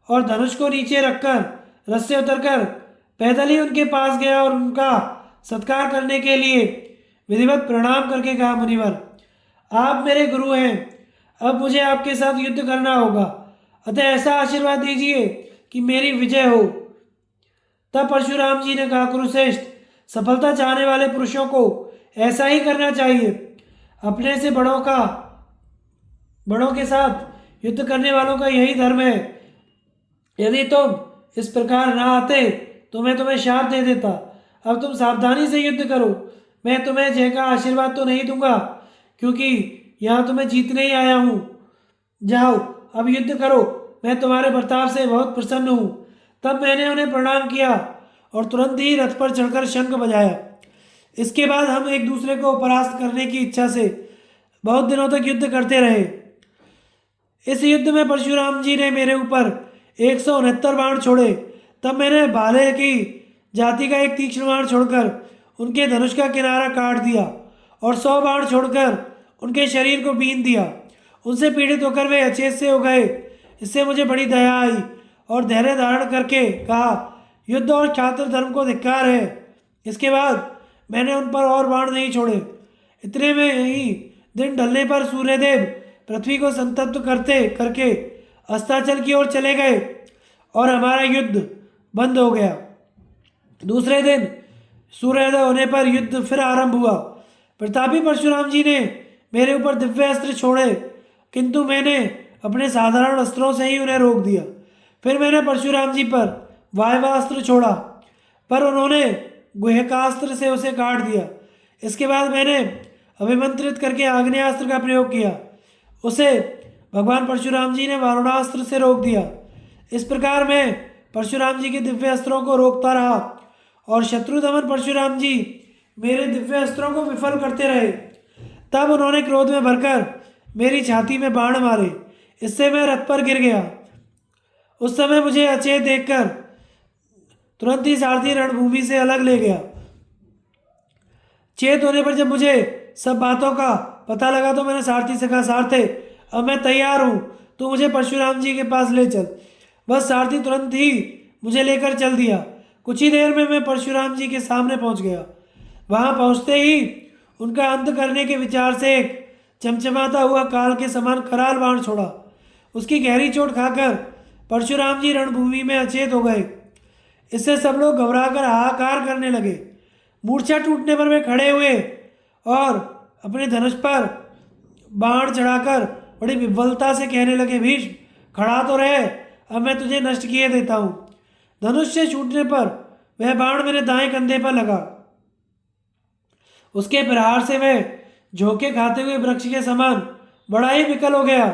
और धनुष को नीचे रखकर रथ से उतरकर पैदल ही उनके पास गया और उनका सत्कार करने के लिए विधिवत प्रणाम करके कहा, मुनिवर, आप मेरे गुरु हैं, अब मुझे आपके साथ युद्ध करना होगा, अतः ऐसा आशीर्वाद दीजिए कि मेरी विजय हो। तब परशुराम जी ने कहा, कुरुश्रेष्ठ, सफलता चाहने वाले पुरुषों को ऐसा ही करना चाहिए। अपने से बड़ों के साथ युद्ध करने वालों का यही धर्म है। यदि तुम इस प्रकार ना आते तो मैं तुम्हें शाप दे देता। अब तुम सावधानी से युद्ध करो। मैं तुम्हें जय का आशीर्वाद तो नहीं दूंगा, क्योंकि यहाँ तुम्हें जीतने ही आया हूँ। जाओ, अब युद्ध करो, मैं तुम्हारे बर्ताव से बहुत प्रसन्न हूँ। तब मैंने उन्हें प्रणाम किया और तुरंत ही रथ पर चढ़कर शंख बजाया। इसके बाद हम एक दूसरे को परास्त करने की इच्छा से बहुत दिनों तक युद्ध करते रहे। इस युद्ध में परशुराम जी ने मेरे ऊपर 169 बाण छोड़े। तब मैंने भाले की जाति का एक तीक्ष्ण बाण छोड़कर उनके धनुष का किनारा काट दिया और 100 बाण छोड़कर उनके शरीर को बीन दिया। उनसे पीड़ित होकर वे अचेत से हो गए। इससे मुझे बड़ी दया आई और धैर्य धारण करके कहा, युद्ध और छात्र धर्म को धिक्कार है। इसके बाद मैंने उन पर और बाण नहीं छोड़े। इतने में ही दिन ढलने पर सूर्यदेव पृथ्वी को संतप्त करके अस्ताचल की ओर चले गए और हमारा युद्ध बंद हो गया। दूसरे दिन सूर्योदय होने पर युद्ध फिर आरंभ हुआ। प्रतापी परशुराम जी ने मेरे ऊपर दिव्य अस्त्र छोड़े, किंतु मैंने अपने साधारण अस्त्रों से ही उन्हें रोक दिया। फिर मैंने परशुराम जी पर वायवास्त्र छोड़ा, पर उन्होंने गुह्यकास्त्र से उसे काट दिया। इसके बाद मैंने अभिमंत्रित करके आग्नेयास्त्र का प्रयोग किया। उसे भगवान परशुराम जी ने वारुणास्त्र से रोक दिया। इस प्रकार मैं परशुराम जी के दिव्य अस्त्रों को रोकता रहा और शत्रुदमन परशुराम जी मेरे दिव्य अस्त्रों को विफल करते रहे। तब उन्होंने क्रोध में भरकर मेरी छाती में बाण मारे। इससे मैं रथ पर गिर गया। उस समय मुझे अचेत देखकर तुरंत ही सारथी रणभूमि से अलग ले गया। चेत होने पर जब मुझे सब बातों का पता लगा तो मैंने सारथी से कहा, सारथे, अब मैं तैयार हूँ, तो मुझे परशुराम जी के पास ले चल। बस सारथी तुरंत ही मुझे लेकर चल दिया। कुछ ही देर में मैं परशुराम जी के सामने पहुँच गया। वहाँ पहुँचते ही उनका अंत करने के विचार से एक चमचमाता हुआ काल के समान कराल बाण छोड़ा। उसकी गहरी चोट खाकर परशुराम जी रणभूमि में अचेत हो गए। इससे सब लोग घबराकर हाहाकार करने लगे। मूर्छा टूटने पर वे खड़े हुए और अपने धनुष पर बाण चढ़ाकर बड़ी विह्वलता से कहने लगे, भीष्म, खड़ा तो रहे, अब मैं तुझे नष्ट किए देता हूँ। धनुष से छूटने पर वह बाण मेरे दाएं कंधे पर लगा। उसके प्रहार से वह झोंके खाते हुए वृक्ष के समान बड़ा ही विकल हो गया।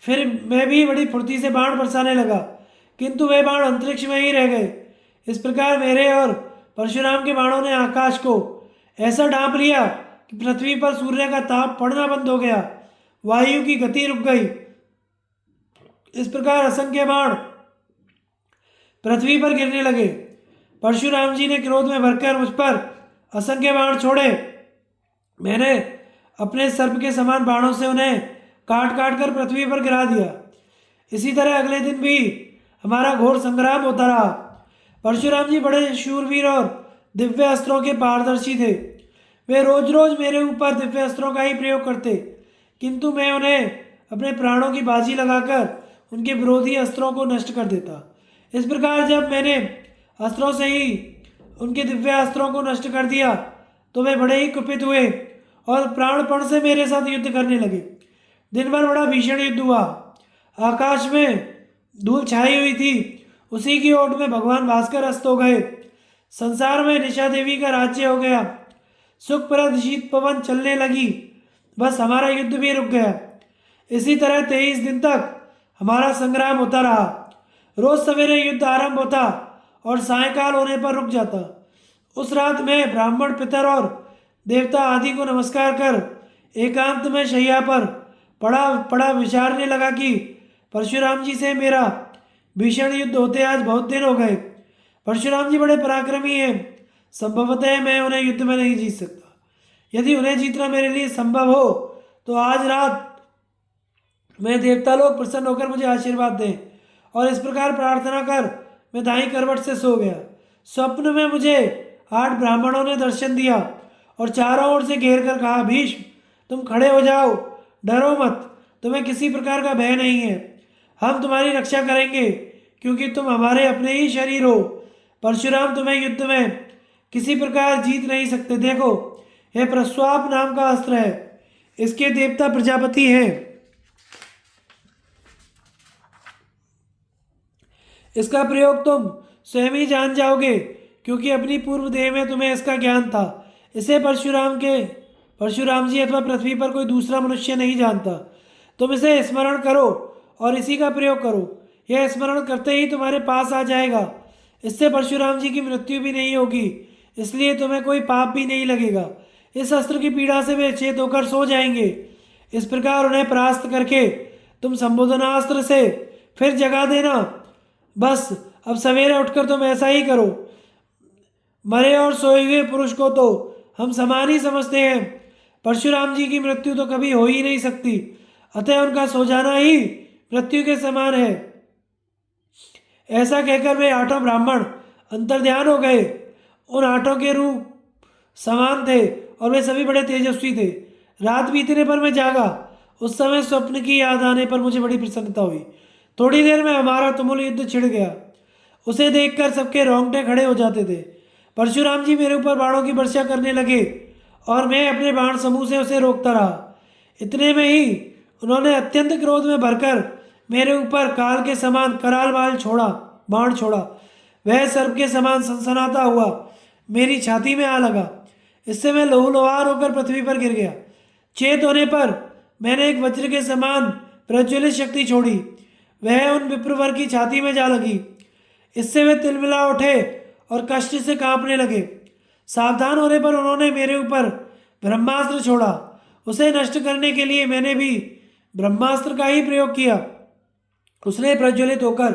फिर मैं भी बड़ी फुर्ती से बाण बरसाने लगा, किंतु वे बाण अंतरिक्ष में ही रह गए। इस प्रकार मेरे और परशुराम के बाणों ने आकाश को ऐसा ढांप लिया कि पृथ्वी पर सूर्य का ताप पड़ना बंद हो गया। वायु की गति रुक गई। इस प्रकार असंख्य बाण पृथ्वी पर गिरने लगे। परशुराम जी ने क्रोध में भरकर मुझ पर असंख्य बाण छोड़े। मैंने अपने सर्प के समान बाणों से उन्हें काट काट कर पृथ्वी पर गिरा दिया। इसी तरह अगले दिन भी हमारा घोर संग्राम होता रहा। परशुराम जी बड़े शूरवीर और दिव्य अस्त्रों के पारदर्शी थे। वे रोज रोज मेरे ऊपर दिव्य अस्त्रों का ही प्रयोग करते, किंतु मैं उन्हें अपने प्राणों की बाजी लगाकर उनके विरोधी अस्त्रों को नष्ट कर देता। इस प्रकार जब मैंने अस्त्रों से ही उनके दिव्य अस्त्रों को नष्ट कर दिया तो वे बड़े ही कुपित हुए और प्राणपण से मेरे साथ युद्ध करने लगे। दिन भर बड़ा भीषण युद्ध हुआ। आकाश में धूल छाई हुई थी, उसी की ओट में भगवान भास्कर अस्त हो गए। संसार में निशा देवी का राज्य हो गया। सुखप्रद शीत पवन चलने लगी। बस हमारा युद्ध भी रुक गया। इसी तरह 23 दिन तक हमारा संग्राम होता रहा। रोज सवेरे युद्ध आरंभ होता और सायंकाल होने पर रुक जाता। उस रात में ब्राह्मण, पितर और देवता आदि को नमस्कार कर एकांत में शैया पर पड़ा पड़ा विचारने लगा कि परशुराम जी से मेरा भीषण युद्ध होते आज बहुत दिन हो गए। परशुराम जी बड़े पराक्रमी हैं, संभवतः मैं उन्हें युद्ध में नहीं जीत सकता। यदि उन्हें जीतना मेरे लिए संभव हो तो आज रात मैं देवता लोग प्रसन्न होकर मुझे आशीर्वाद दें। और इस प्रकार प्रार्थना कर मैं दाईं करवट से सो गया। स्वप्न में मुझे 8 ब्राह्मणों ने दर्शन दिया और चारों ओर से घेर कर कहा, भीष्म तुम खड़े हो जाओ, डरो मत, तुम्हें किसी प्रकार का भय नहीं है। हम तुम्हारी रक्षा करेंगे क्योंकि तुम हमारे अपने ही शरीर हो। परशुराम तुम्हें युद्ध में किसी प्रकार जीत नहीं सकते। देखो, यह प्रस्वाप नाम का अस्त्र है, इसके देवता प्रजापति हैं। इसका प्रयोग तुम स्वयं ही जान जाओगे क्योंकि अपनी पूर्व देह में तुम्हें इसका ज्ञान था। इसे परशुराम जी अथवा पृथ्वी पर कोई दूसरा मनुष्य नहीं जानता। तुम इसे स्मरण करो और इसी का प्रयोग करो। यह स्मरण करते ही तुम्हारे पास आ जाएगा। इससे परशुराम जी की मृत्यु भी नहीं होगी, इसलिए तुम्हें कोई पाप भी नहीं लगेगा। इस अस्त्र की पीड़ा से वे चेत होकर सो जाएंगे। इस प्रकार उन्हें परास्त करके तुम संबोधनास्त्र से फिर जगा देना। बस अब सवेरे उठकर तुम ऐसा ही करो। मरे और सोए हुए पुरुष को तो हम समान ही समझते हैं। परशुराम जी की मृत्यु तो कभी हो ही नहीं सकती, अतः उनका सो जाना ही मृत्यु के समान है। ऐसा कहकर वे 8 ब्राह्मण अंतर्ध्यान हो गए। उन 8 के रूप समान थे और वे सभी बड़े तेजस्वी थे। रात बीतने पर मैं जागा। उस समय स्वप्न की याद आने पर मुझे बड़ी प्रसन्नता हुई। थोड़ी देर में हमारा तुमुल युद्ध छिड़ गया। उसे देखकर सबके रोंगटे खड़े हो जाते थे। परशुराम जी मेरे ऊपर बाणों की वर्षा करने लगे और मैं अपने बाण समूह से उसे रोकता रहा। इतने में ही उन्होंने अत्यंत क्रोध में भरकर मेरे ऊपर काल के समान कराल बाण छोड़ा। वह सर्प के समान सनसनाता हुआ मेरी छाती में आ लगा। इससे मैं लहूलुहान होकर पृथ्वी पर गिर गया। चेत होने पर मैंने एक वज्र के समान प्रज्वलित शक्ति छोड़ी। वह उन विप्रवर की छाती में जा लगी। इससे वे तिलमिला उठे और कष्ट से कांपने लगे। सावधान होने पर उन्होंने मेरे ऊपर ब्रह्मास्त्र छोड़ा। उसे नष्ट करने के लिए मैंने भी ब्रह्मास्त्र का ही प्रयोग किया। उसने प्रज्वलित होकर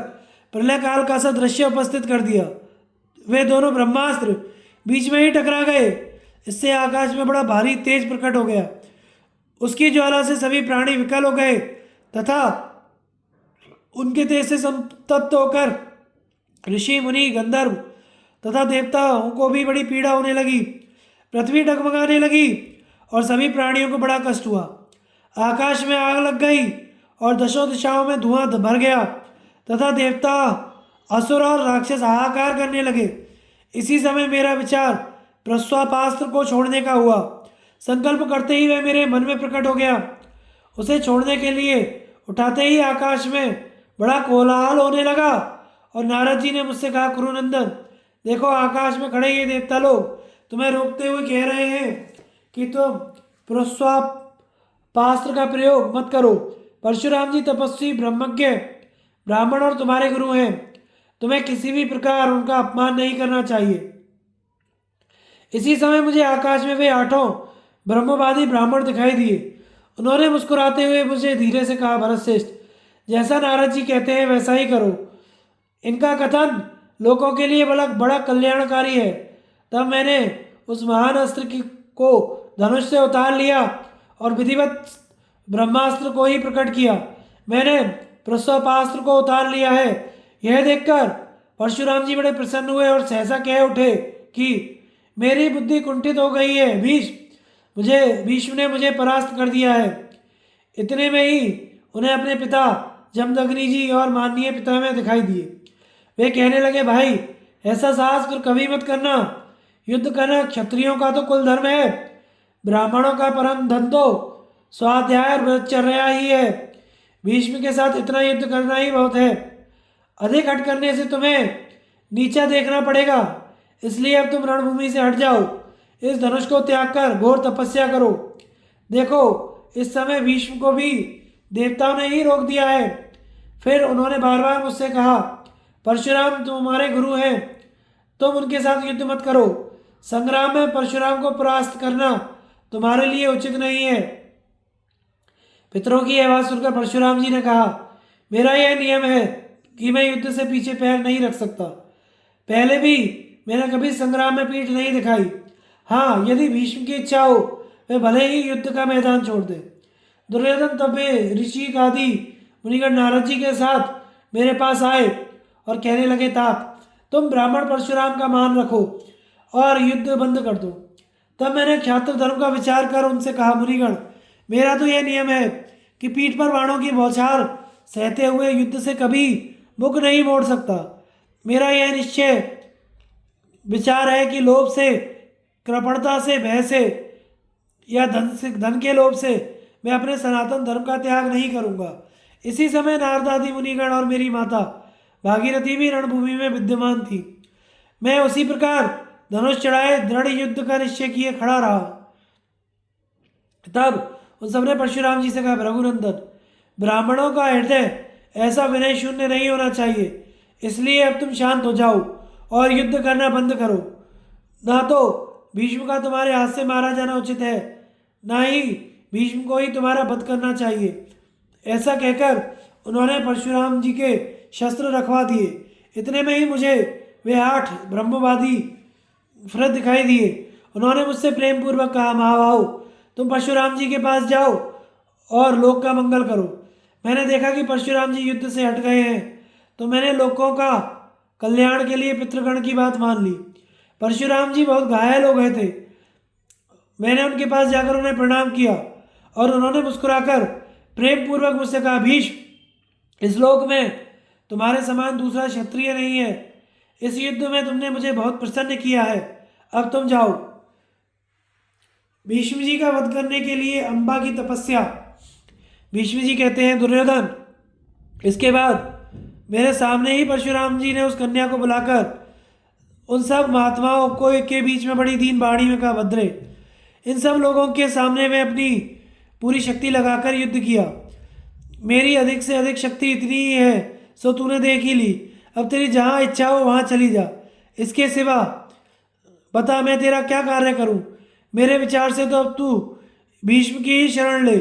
प्रलय काल का सा दृश्य उपस्थित कर दिया। वे दोनों ब्रह्मास्त्र बीच में ही टकरा गए। इससे आकाश में बड़ा भारी तेज प्रकट हो गया। उसकी ज्वाला से सभी प्राणी विकल हो गए तथा उनके तेज से संतप्त होकर ऋषि, मुनि, गंधर्व तथा देवताओं को भी बड़ी पीड़ा होने लगी। पृथ्वी डगमगाने लगी और सभी प्राणियों को बड़ा कष्ट हुआ। आकाश में आग लग गई और दशों दिशाओं में धुआं भर गया तथा देवता, असुर और राक्षस हाहाकार करने लगे। इसी समय मेरा विचार प्रस्वापास्त्र को छोड़ने का हुआ। संकल्प करते ही वह मेरे मन में प्रकट हो गया। उसे छोड़ने के लिए उठाते ही आकाश में बड़ा कोलाहल होने लगा और नारद जी ने मुझसे कहा, कुरुनंदन देखो, आकाश में खड़े ये देवता लोग तुम्हें रोकते हुए कह रहे हैं कि तुम प्रस्वापास्त्र का प्रयोग मत करो। परशुराम जी तपस्वी, ब्रह्मज्ञ ब्राह्मण और तुम्हारे गुरु हैं। तुम्हें किसी भी प्रकार उनका अपमान नहीं करना चाहिए। इसी समय मुझे आकाश में वे 8 ब्रह्मवादी ब्राह्मण दिखाई दिए। उन्होंने मुस्कुराते हुए मुझे धीरे से कहा, भरतश्रेष्ठ, जैसा नारद जी कहते हैं वैसा ही करो। इनका कथन लोगों के लिए बड़ा कल्याणकारी है। तब मैंने उस महान अस्त्र को धनुष से उतार लिया और विधिवत ब्रह्मास्त्र को ही प्रकट किया। मैंने प्रसवास्त्र को उतार लिया है। यह देखकर परशुराम जी बड़े प्रसन्न हुए और सहसा कह उठे कि मेरी बुद्धि कुंठित हो गई है। भीष्म ने मुझे परास्त कर दिया है। इतने में ही उन्हें अपने पिता जमदग्नि जी और माननीय पितामह दिखाई दिए। वे कहने लगे, भाई ऐसा साहस फिर कभी मत करना। युद्ध करना क्षत्रियों का तो कुल धर्म है। ब्राह्मणों का परम धन तो स्वाध्याय और ब्रह्मचर्या ही है। भीष्म के साथ इतना युद्ध करना ही बहुत है। अधिक हट करने से तुम्हें नीचा देखना पड़ेगा। इसलिए अब तुम रणभूमि से हट जाओ। इस धनुष को त्याग कर घोर तपस्या करो। देखो, इस समय भीष्म को भी देवताओं ने ही रोक दिया है। फिर उन्होंने बार बार मुझसे कहा, परशुराम तुम हमारे गुरु हैं, तुम उनके साथ युद्ध मत करो। संग्राम में परशुराम को परास्त करना तुम्हारे लिए उचित नहीं है। पितरों की आवाज सुनकर परशुराम जी ने कहा, मेरा यह नियम है कि मैं युद्ध से पीछे पैर नहीं रख सकता। पहले भी मैंने कभी संग्राम में पीठ नहीं दिखाई। हाँ, यदि भीष्म की इच्छा हो वे भले ही युद्ध का मैदान छोड़ दे। दुर्योधन तब वे ऋषि आदि मुनिगण नारद जी के साथ मेरे पास आए और कहने लगे, तात तुम ब्राह्मण परशुराम का मान रखो और युद्ध बंद कर दो। तब मैंने क्षात्र धर्म का विचार कर उनसे कहा, मुनिगण मेरा तो यह नियम है कि पीठ पर बाणों की बौछार सहते हुए युद्ध से कभी मुख नहीं मोड़ सकता। मेरा यह निश्चय विचार है कि लोभ से, कृपणता से, भय से या धन के लोभ से मैं अपने सनातन धर्म का त्याग नहीं करूंगा। इसी समय नारद आदि मुनिगण और मेरी माता भागीरथी भी रणभूमि में विद्यमान थी। मैं उसी प्रकार धनुष चढ़ाए दृढ़ युद्ध का निश्चय किए खड़ा रहा। तब उन सबने परशुराम जी से कहा, रघुनंदन ब्राह्मणों का हृदय ऐसा विनय शून्य नहीं होना चाहिए। इसलिए अब तुम शांत हो जाओ और युद्ध करना बंद करो। ना तो भीष्म का तुम्हारे हाथ से मारा जाना उचित है, ना ही भीष्म को ही तुम्हारा वध करना चाहिए। ऐसा कहकर उन्होंने परशुराम जी के शस्त्र रखवा दिए। इतने में ही मुझे वे 8 ब्रह्मवादी फरद दिखाई दिए। उन्होंने मुझसे प्रेम पूर्वक कहा, महाबाहु तुम परशुराम जी के पास जाओ और लोक का मंगल करो। मैंने देखा कि परशुराम जी युद्ध से हट गए हैं, तो मैंने लोकों का कल्याण के लिए पितृगण की बात मान ली। परशुराम जी बहुत घायल हो गए थे। मैंने उनके पास जाकर उन्हें प्रणाम किया और उन्होंने मुस्कुराकर प्रेम पूर्वक मुझसे कहा, भीष्म इस लोक में तुम्हारे समान दूसरा क्षत्रिय नहीं है। इस युद्ध में तुमने मुझे बहुत प्रसन्न किया है। अब तुम जाओ। भीष्म जी का वध करने के लिए अम्बा की तपस्या। भीष्म जी कहते हैं, दुर्योधन इसके बाद मेरे सामने ही परशुराम जी ने उस कन्या को बुलाकर उन सब महात्माओं को के बीच में बड़ी दीन बाणी में कहा, भद्रे इन सब लोगों के सामने मैं अपनी पूरी शक्ति लगाकर युद्ध किया। मेरी अधिक से अधिक शक्ति इतनी ही है, सो तूने देख ही ली। अब तेरी जहाँ इच्छा हो वहाँ चली जा। इसके सिवा बता मैं तेरा क्या कार्य करूँ। मेरे विचार से तो अब तू भीष्म की ही शरण ले।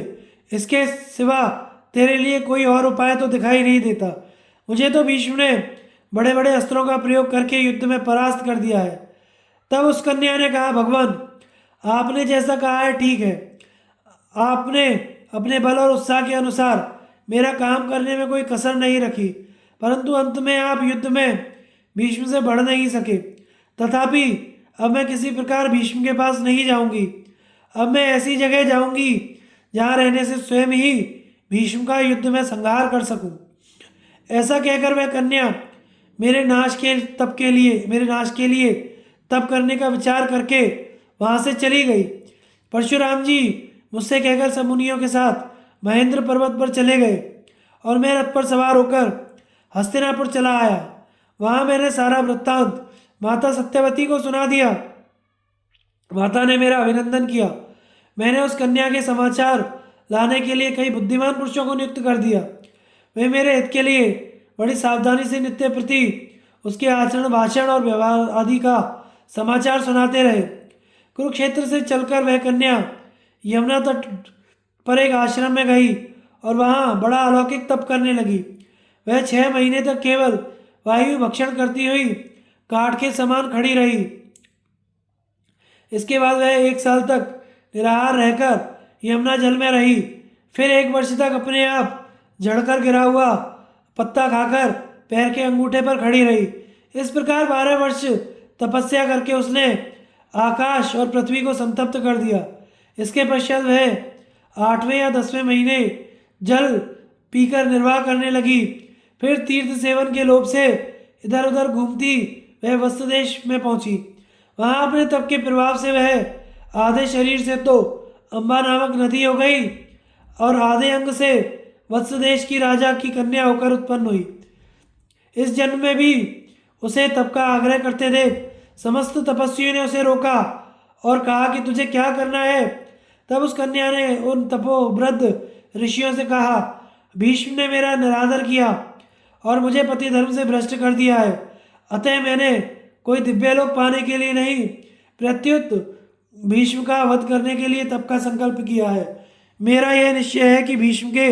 इसके सिवा तेरे लिए कोई और उपाय तो दिखाई नहीं देता। मुझे तो भीष्म ने बड़े बड़े अस्त्रों का प्रयोग करके युद्ध में परास्त कर दिया है। तब उस कन्या ने कहा, भगवान आपने जैसा कहा है ठीक है। आपने अपने बल और उत्साह के अनुसार मेरा काम करने में कोई कसर नहीं रखी, परंतु अंत में आप युद्ध में भीष्म से बढ़ नहीं सके। तथापि अब मैं किसी प्रकार भीष्म के पास नहीं जाऊंगी। अब मैं ऐसी जगह जाऊंगी जहाँ रहने से स्वयं ही भीष्म का युद्ध में संहार कर सकूं। ऐसा कहकर वह कन्या मेरे नाश के लिए तप करने का विचार करके वहाँ से चली गई। परशुराम जी मुझसे कहकर सब मुनियों के साथ महेंद्र पर्वत पर चले गए और मैं रथ पर सवार होकर हस्तिनापुर चला आया। वहाँ मैंने सारा वृत्तांत माता सत्यवती को सुना दिया। माता ने मेरा अभिनंदन किया। मैंने उस कन्या के समाचार लाने के लिए कई बुद्धिमान पुरुषों को नियुक्त कर दिया। वे मेरे हित के लिए बड़ी सावधानी से नित्य प्रति उसके आचरण, भाषण और व्यवहार आदि का समाचार सुनाते रहे। कुरुक्षेत्र से चलकर वह कन्या यमुना तट पर एक आश्रम में गई और वहाँ बड़ा अलौकिक तप करने लगी। वह 6 महीने तक केवल वायु भक्षण करती हुई काठ के समान खड़ी रही। इसके बाद वह 1 साल तक निराहार रहकर यमुना जल में रही। फिर 1 वर्ष तक अपने आप झड़कर गिरा हुआ पत्ता खाकर पैर के अंगूठे पर खड़ी रही। इस प्रकार 12 वर्ष तपस्या करके उसने आकाश और पृथ्वी को संतप्त कर दिया। इसके पश्चात वह 8वें या 10वें महीने जल पीकर निर्वाह करने लगी। फिर तीर्थ सेवन के लोभ से इधर उधर घूमती वह वत्स देश में पहुंची। वहां अपने तप के प्रभाव से वह आधे शरीर से तो अम्बा नामक नदी हो गई और आधे अंग से वत्स देश की राजा की कन्या होकर उत्पन्न हुई। इस जन्म में भी उसे तप का आग्रह करते देख समस्त तपस्वियों ने उसे रोका और कहा कि तुझे क्या करना है। तब उस कन्या ने उन तपोवृद्ध ऋषियों से कहा, भीष्म ने मेरा निरादर किया और मुझे पति धर्म से भ्रष्ट कर दिया है, अतः मैंने कोई दिव्यलोक पाने के लिए नहीं, प्रत्युत भीष्म का वध करने के लिए तप का संकल्प किया है। मेरा यह निश्चय है कि भीष्म के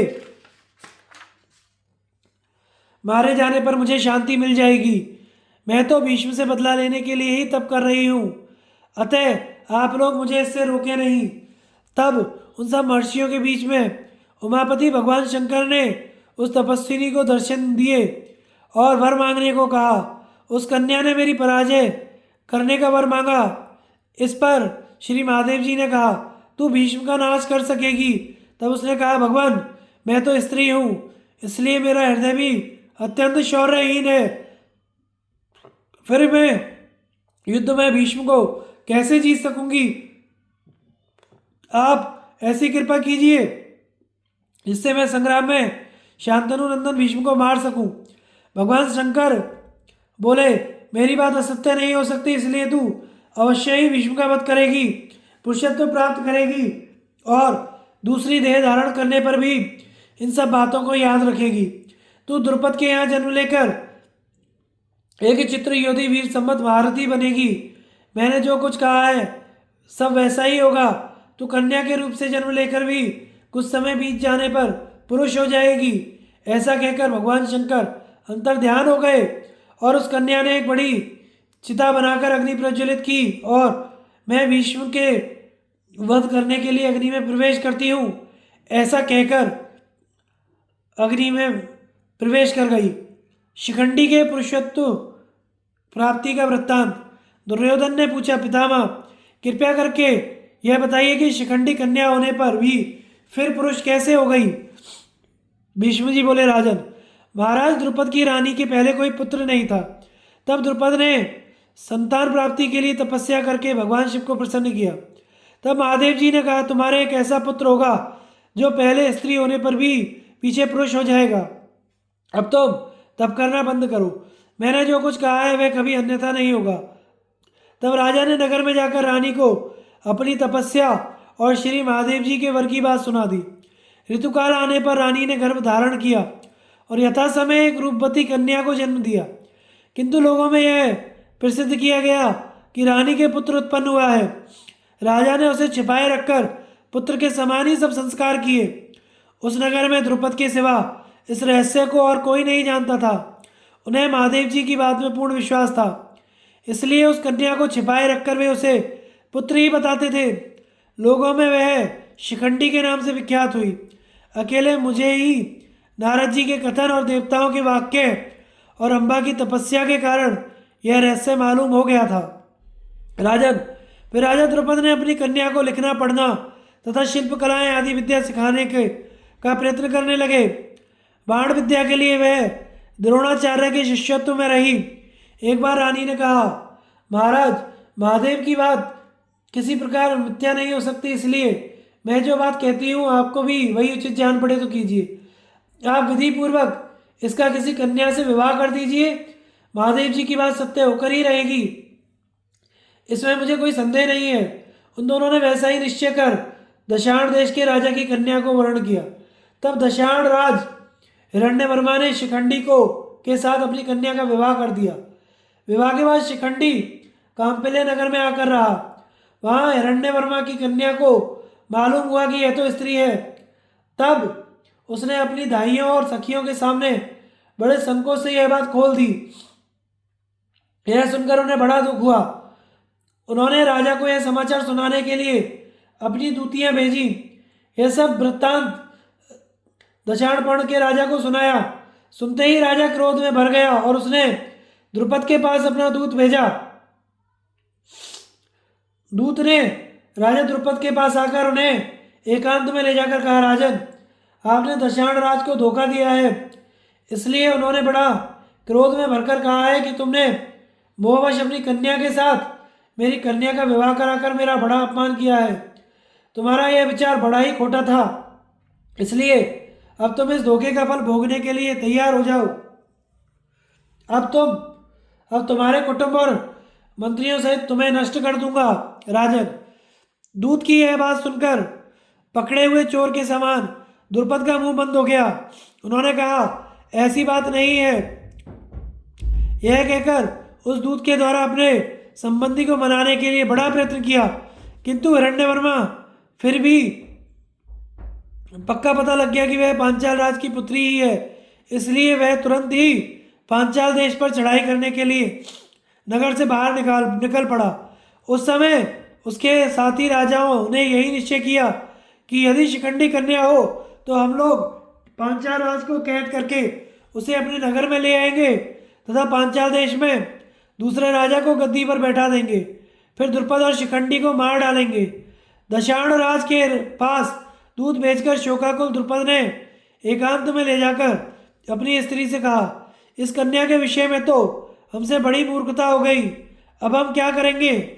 मारे जाने पर मुझे शांति मिल जाएगी। मैं तो भीष्म से बदला लेने के लिए ही तप कर रही हूँ, अतः आप लोग मुझे इससे रोके नहीं। तब उन सब महर्षियों के बीच में उमापति भगवान शंकर ने उस तपस्विनी को दर्शन दिए और वर मांगने को कहा। उस कन्या ने मेरी पराजय करने का वर मांगा। इस पर श्री महादेव जी ने कहा, तू भीष्म का नाश कर सकेगी। तब उसने कहा, भगवान मैं तो स्त्री हूँ, इसलिए मेरा हृदय भी अत्यंत शौर्यहीन है। फिर मैं युद्ध में भीष्म को कैसे जीत सकूंगी? आप ऐसी कृपा कीजिए जिससे मैं संग्राम में शांतनु नंदन भीष्म को मार सकूं। भगवान शंकर बोले, मेरी बात असत्य नहीं हो सकती, इसलिए तू अवश्य ही भीष्म का वध करेगी, पुरुषत्व प्राप्त करेगी और दूसरी देह धारण करने पर भी इन सब बातों को याद रखेगी। तू द्रुपद के यहाँ जन्म लेकर एक चित्र योधी वीर सम्मत महारथी बनेगी। मैंने जो कुछ कहा है सब वैसा ही होगा। तू कन्या के रूप से जन्म लेकर भी कुछ समय बीत जाने पर पुरुष हो जाएगी। ऐसा कहकर भगवान शंकर अंतर ध्यान हो गए और उस कन्या ने एक बड़ी चिता बनाकर अग्नि प्रज्वलित की और मैं भीष्म के वध करने के लिए अग्नि में प्रवेश करती हूँ, ऐसा कहकर अग्नि में प्रवेश कर गई। शिखंडी के पुरुषत्व प्राप्ति का वृत्तांत। दुर्योधन ने पूछा, पितामह कृपया करके यह बताइए कि शिखंडी कन्या होने पर भी फिर पुरुष कैसे हो गई? भीष्म जी बोले, राजन महाराज द्रुपद की रानी के पहले कोई पुत्र नहीं था। तब द्रुपद ने संतान प्राप्ति के लिए तपस्या करके भगवान शिव को प्रसन्न किया। तब महादेव जी ने कहा, तुम्हारे एक ऐसा पुत्र होगा जो पहले स्त्री होने पर भी पीछे पुरुष हो जाएगा। अब तो तप करना बंद करो, मैंने जो कुछ कहा है वह कभी अन्यथा नहीं होगा। तब राजा ने नगर में जाकर रानी को अपनी तपस्या और श्री महादेव जी के वर की बात सुना दी। ऋतुकाल आने पर रानी ने गर्भ धारण किया और यथा समय एक रूपवती कन्या को जन्म दिया। किंतु लोगों में यह प्रसिद्ध किया गया कि रानी के पुत्र उत्पन्न हुआ है। राजा ने उसे छिपाए रखकर पुत्र के समान ही सब संस्कार किए। उस नगर में द्रुपद के सिवा इस रहस्य को और कोई नहीं जानता था। उन्हें महादेव जी की बात में पूर्ण विश्वास था, इसलिए उस कन्या को छिपाए रखकर वे उसे पुत्र ही बताते थे। लोगों में वह शिखंडी के नाम से विख्यात हुई। अकेले मुझे ही नारद जी के कथन और देवताओं के वाक्य और अम्बा की तपस्या के कारण यह रहस्य मालूम हो गया था। राजन, फिर राजा द्रुपद ने अपनी कन्या को लिखना पढ़ना तथा शिल्पकलाएं आदि विद्या सिखाने का प्रयत्न करने लगे। बाण विद्या के लिए वह द्रोणाचार्य के शिष्यत्व में रही। एक बार रानी ने कहा, महाराज महादेव की बात किसी प्रकार मिथ्या नहीं हो सकती, इसलिए मैं जो बात कहती हूँ आपको भी वही उचित जान पड़े तो कीजिए। आप विधि पूर्वक इसका किसी कन्या से विवाह कर दीजिए, महादेव जी की बात सत्य होकर ही रहेगी, इसमें मुझे कोई संदेह नहीं है। उन दोनों ने वैसा ही निश्चय कर दशाण देश के राजा की कन्या को वर्ण किया। तब दशाण राज हिरण्यवर्मा ने शिखंडी को के साथ अपनी कन्या का विवाह कर दिया। विवाह के बाद शिखंडी कांपिल्य नगर में आकर रहा। वहाँ हिरण्यवर्मा की कन्या को मालूम हुआ कि यह तो स्त्री है। तब उसने अपनी दाइयों और सखियों के सामने बड़े संकोच से यह बात खोल दी। यह सुनकर उन्हें बड़ा दुख हुआ। उन्होंने राजा को यह समाचार सुनाने के लिए अपनी दूतियां भेजी। यह सब वृत्तांत दशाणपर्ण के राजा को सुनाया। सुनते ही राजा क्रोध में भर गया और उसने द्रुपद के पास अपना दूत भेजा। दूत ने राजा द्रुपद के पास आकर उन्हें एकांत में ले जाकर कहा, राजन, आपने दशाण राज को धोखा दिया है, इसलिए उन्होंने बड़ा क्रोध में भरकर कहा है कि तुमने मोहवश अपनी कन्या के साथ मेरी कन्या का विवाह कराकर मेरा बड़ा अपमान किया है। तुम्हारा यह विचार बड़ा ही खोटा था, इसलिए अब तुम इस धोखे का फल भोगने के लिए तैयार हो जाओ। अब तुम्हारे कुटुंब और मंत्रियों सहित तुम्हें नष्ट कर दूंगा। राजन, दूत की यह बात सुनकर पकड़े हुए चोर के समान द्रुपद का मुंह बंद हो गया। उन्होंने कहा, ऐसी बात नहीं है। यह कहकर उस दूत के द्वारा अपने संबंधी को मनाने के लिए बड़ा प्रयत्न किया, किंतु हिरण्यवर्मा फिर भी पक्का पता लग गया कि वह पांचाल राज की पुत्री ही है, इसलिए वह तुरंत ही पांचाल देश पर चढ़ाई करने के लिए नगर से बाहर निकल पड़ा। उस समय उसके साथी राजाओं ने यही निश्चय किया कि यदि शिखंडी कन्या हो तो हम लोग पांचाल राज को कैद करके उसे अपने नगर में ले आएंगे तथा पांचाल देश में दूसरे राजा को गद्दी पर बैठा देंगे। फिर द्रुपद और शिखंडी को मार डालेंगे। दशाण राज के पास दूत भेजकर शोकाकुल द्रुपद ने एकांत में ले जाकर अपनी स्त्री से कहा, इस कन्या के विषय में तो हमसे बड़ी मूर्खता हो गई, अब हम क्या करेंगे।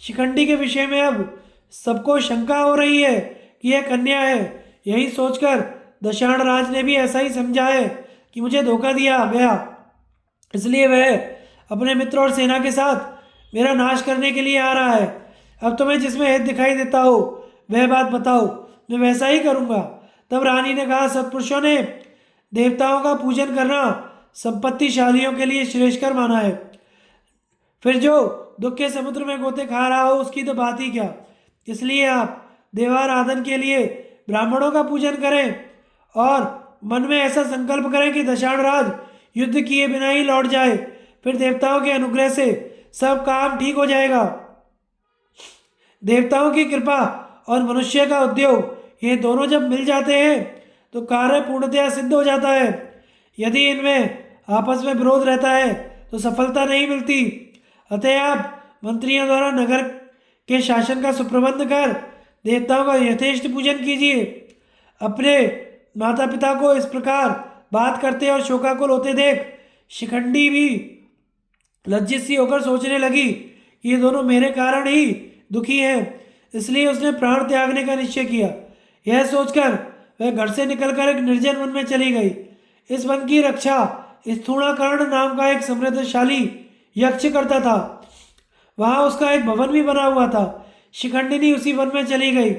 शिखंडी के विषय में अब सबको शंका हो रही है कि यह कन्या है। यही सोचकर दशाण राज ने भी ऐसा ही समझा है कि मुझे धोखा दिया गया, इसलिए वह अपने मित्र और सेना के साथ मेरा नाश करने के लिए आ रहा है। अब तुम्हें जिसमें हित दिखाई देता हो वह बात बताओ, मैं वैसा ही करूँगा। तब रानी ने कहा, सत्पुरुषों ने देवताओं का पूजन करना संपत्तिशालियों के लिए श्रेष्ठकर माना है, फिर जो दुख के समुद्र में गोते खा रहा हो उसकी तो बात ही क्या। इसलिए आप देवाराधन के लिए ब्राह्मणों का पूजन करें और मन में ऐसा संकल्प करें कि दशाण राज युद्ध किए बिना ही लौट जाए, फिर देवताओं के अनुग्रह से सब काम ठीक हो जाएगा। देवताओं की कृपा और मनुष्य का उद्योग, ये दोनों जब मिल जाते हैं तो कार्य पूर्णतया सिद्ध हो जाता है। यदि इनमें आपस में विरोध रहता है तो सफलता नहीं मिलती। अतः आप मंत्रियों द्वारा नगर के शासन का सुप्रबंध कर देवताओं का यथेष्ट पूजन कीजिए। अपने माता पिता को इस प्रकार बात करते और शोकाकुल होते देख शिखंडी भी लज्जित सी होकर सोचने लगी कि ये दोनों मेरे कारण ही दुखी हैं, इसलिए उसने प्राण त्यागने का निश्चय किया। यह सोचकर वह घर से निकलकर एक निर्जन वन में चली गई। इस वन की रक्षा स्थूणाकर्ण नाम का एक समृद्धशाली यक्ष करता था। वहाँ उसका एक भवन भी बना हुआ था। शिखंडिनी उसी वन में चली गई।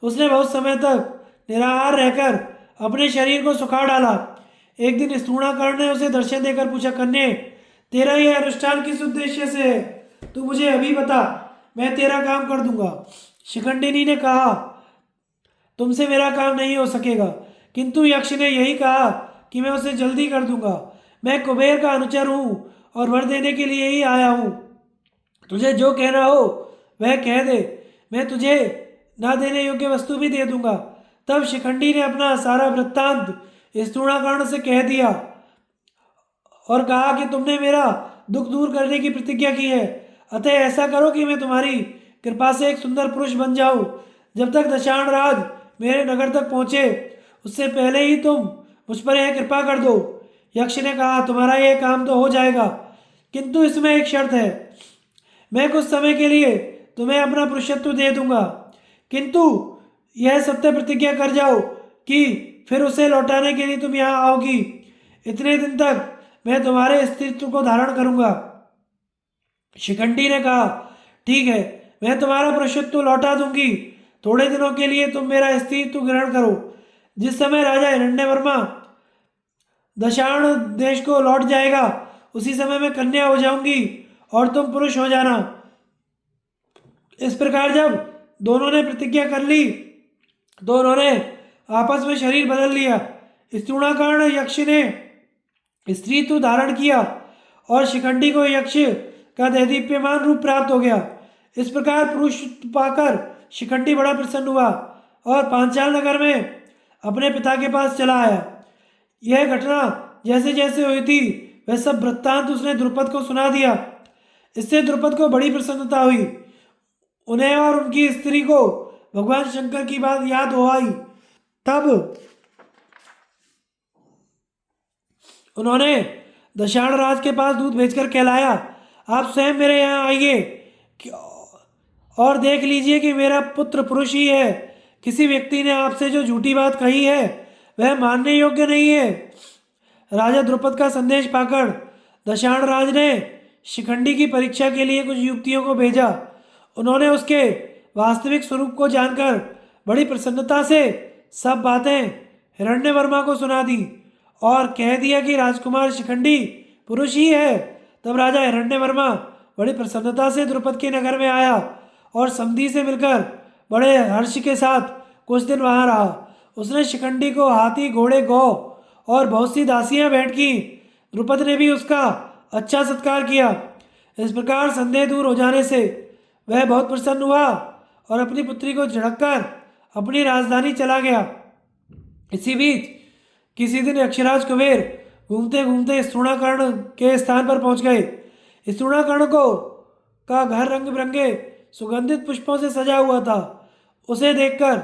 उसने बहुत समय तक निराहार रहकर अपने शरीर को सुखा डाला। एक दिन स्थूणाकर्ण ने उसे दर्शन देकर पूछा, कन्या, तेरा यह अनुष्ठान किस उद्देश्य से है? तू मुझे अभी बता, मैं तेरा काम कर दूंगा। शिखंडिनी ने कहा, तुमसे मेरा काम नहीं हो सकेगा, किंतु यक्ष ने यही कहा कि मैं उसे जल्दी कर दूंगा। मैं कुबेर का अनुचर हूँ और वर देने के लिए ही आया हूँ। तुझे जो कहना हो वह कह दे, मैं तुझे ना देने योग्य वस्तु भी दे दूंगा। तब शिखंडी ने अपना सारा वृत्तांत स्थूणाकर्ण से कह दिया और कहा कि तुमने मेरा दुख दूर करने की प्रतिज्ञा की है, अतः ऐसा करो कि मैं तुम्हारी कृपा से एक सुंदर पुरुष बन जाऊं। जब तक दशाण राज मेरे नगर तक पहुंचे उससे पहले ही तुम मुझ पर यह कृपा कर दो। यक्ष ने कहा, तुम्हारा यह काम तो हो जाएगा, किंतु इसमें एक शर्त है। मैं कुछ समय के लिए तुम्हें अपना पुरुषत्व दे दूंगा, किंतु यह सत्य प्रतिज्ञा कर जाओ कि फिर उसे लौटाने के लिए तुम यहाँ आओगी। इतने दिन तक मैं तुम्हारे अस्तित्व को धारण करूंगा। शिखंडी ने कहा, ठीक है, मैं तुम्हारा पुरुषत्व लौटा दूंगी। थोड़े दिनों के लिए तुम मेरा अस्तित्व ग्रहण करो। जिस समय राजा हिरण्यवर्मा दशाण देश को लौट जाएगा उसी समय मैं कन्या हो जाऊंगी और तुम पुरुष हो जाना। इस प्रकार जब दोनों ने प्रतिज्ञा कर ली तो उन्होंने आपस में शरीर बदल लिया। स्थूणाकर्ण यक्ष ने स्त्रीत्व धारण किया और शिखंडी को यक्ष का दैदीप्यमान रूप प्राप्त हो गया। इस प्रकार पुरुष पाकर शिखंडी बड़ा प्रसन्न हुआ और पांचाल नगर में अपने पिता के पास चला आया। यह घटना जैसे जैसे हुई थी वह सब वृत्तांत उसने द्रुपद को सुना दिया। इससे द्रुपद को बड़ी प्रसन्नता हुई। उन्हें और उनकी स्त्री को भगवान शंकर की बात याद हो आई। तब उन्होंने दशाण राज के पास दूत भेजकर कहलाया, आप स्वयं मेरे यहाँ आइए और देख लीजिए कि मेरा पुत्र पुरुष ही है। किसी व्यक्ति ने आपसे जो झूठी बात कही है वह मानने योग्य नहीं है। राजा द्रुपद का संदेश पाकर दशाण राज ने शिखंडी की परीक्षा के लिए कुछ युवतियों को भेजा। उन्होंने उसके वास्तविक स्वरूप को जानकर बड़ी प्रसन्नता से सब बातें हिरण्यवर्मा को सुना दी और कह दिया कि राजकुमार शिखंडी पुरुष ही है। तब राजा हिरण्यवर्मा बड़ी प्रसन्नता से द्रुपद के नगर में आया और समधी से मिलकर बड़े हर्ष के साथ कुछ दिन वहाँ रहा। उसने शिखंडी को हाथी, घोड़े, गौ और बहुत सी दासियां भेंट की। द्रुपद ने भी उसका अच्छा सत्कार किया। इस प्रकार संदेह दूर हो जाने से वह बहुत प्रसन्न हुआ और अपनी पुत्री को झड़ककर अपनी राजधानी चला गया। इसी बीच किसी दिन यक्षराज कुबेर घूमते घूमते स्तूणाकर्ण के स्थान पर पहुंच गए। स्तूणाकर्ण को का घर रंग बिरंगे सुगंधित पुष्पों से सजा हुआ था। उसे देखकर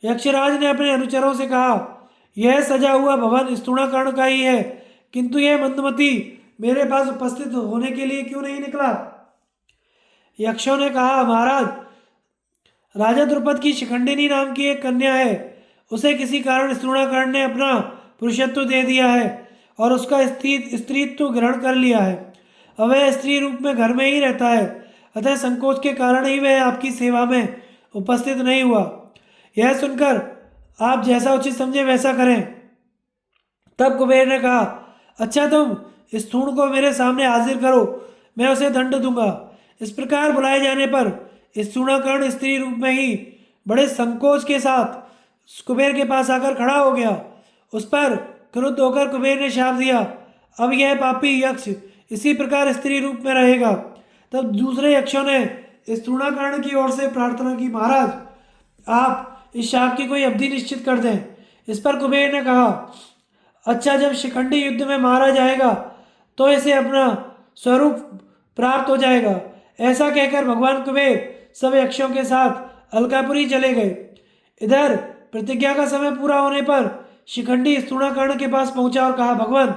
यक्षराज ने अपने अनुचरों से कहा, यह सजा हुआ भवन स्तूणाकर्ण का ही है, किंतु यह मंदमती मेरे पास उपस्थित होने के लिए क्यों नहीं निकला। यक्षों ने कहा, महाराज, राजा द्रुपद की शिखंडिनी नाम की एक कन्या है। उसे किसी कारण स्तूणाकर्ण ने अपना पुरुषत्व दे दिया है और उसका स्त्रीत्व ग्रहण कर लिया है। अब वह स्त्री रूप में घर में ही रहता है, अतः संकोच के कारण ही वह आपकी सेवा में उपस्थित नहीं हुआ। यह सुनकर आप जैसा उचित समझे वैसा करें। तब कुबेर ने कहा, अच्छा, तुम स्थूण को मेरे सामने हाजिर करो, मैं उसे दंड दूंगा। इस प्रकार बुलाए जाने पर स्तूणाकर्ण स्त्री रूप में ही बड़े संकोच के साथ कुबेर के पास आकर खड़ा हो गया। उस पर क्रुद्ध होकर कुबेर ने शाप दिया, अब यह पापी यक्ष इसी प्रकार स्त्री रूप में रहेगा। तब दूसरे यक्षों ने स्तूणाकर्ण की ओर से प्रार्थना की, महाराज, आप इस शाप की कोई अवधि निश्चित कर दें। इस पर कुबेर ने कहा, अच्छा, जब शिखंडी युद्ध में मारा जाएगा तो इसे अपना स्वरूप प्राप्त हो जाएगा। ऐसा कहकर भगवान कुबेर सब यक्षों के साथ अलकापुरी चले गए। इधर प्रतिज्ञा का समय पूरा होने पर शिखंडी स्तूणाकर्ण के पास पहुंचा और कहा, भगवान,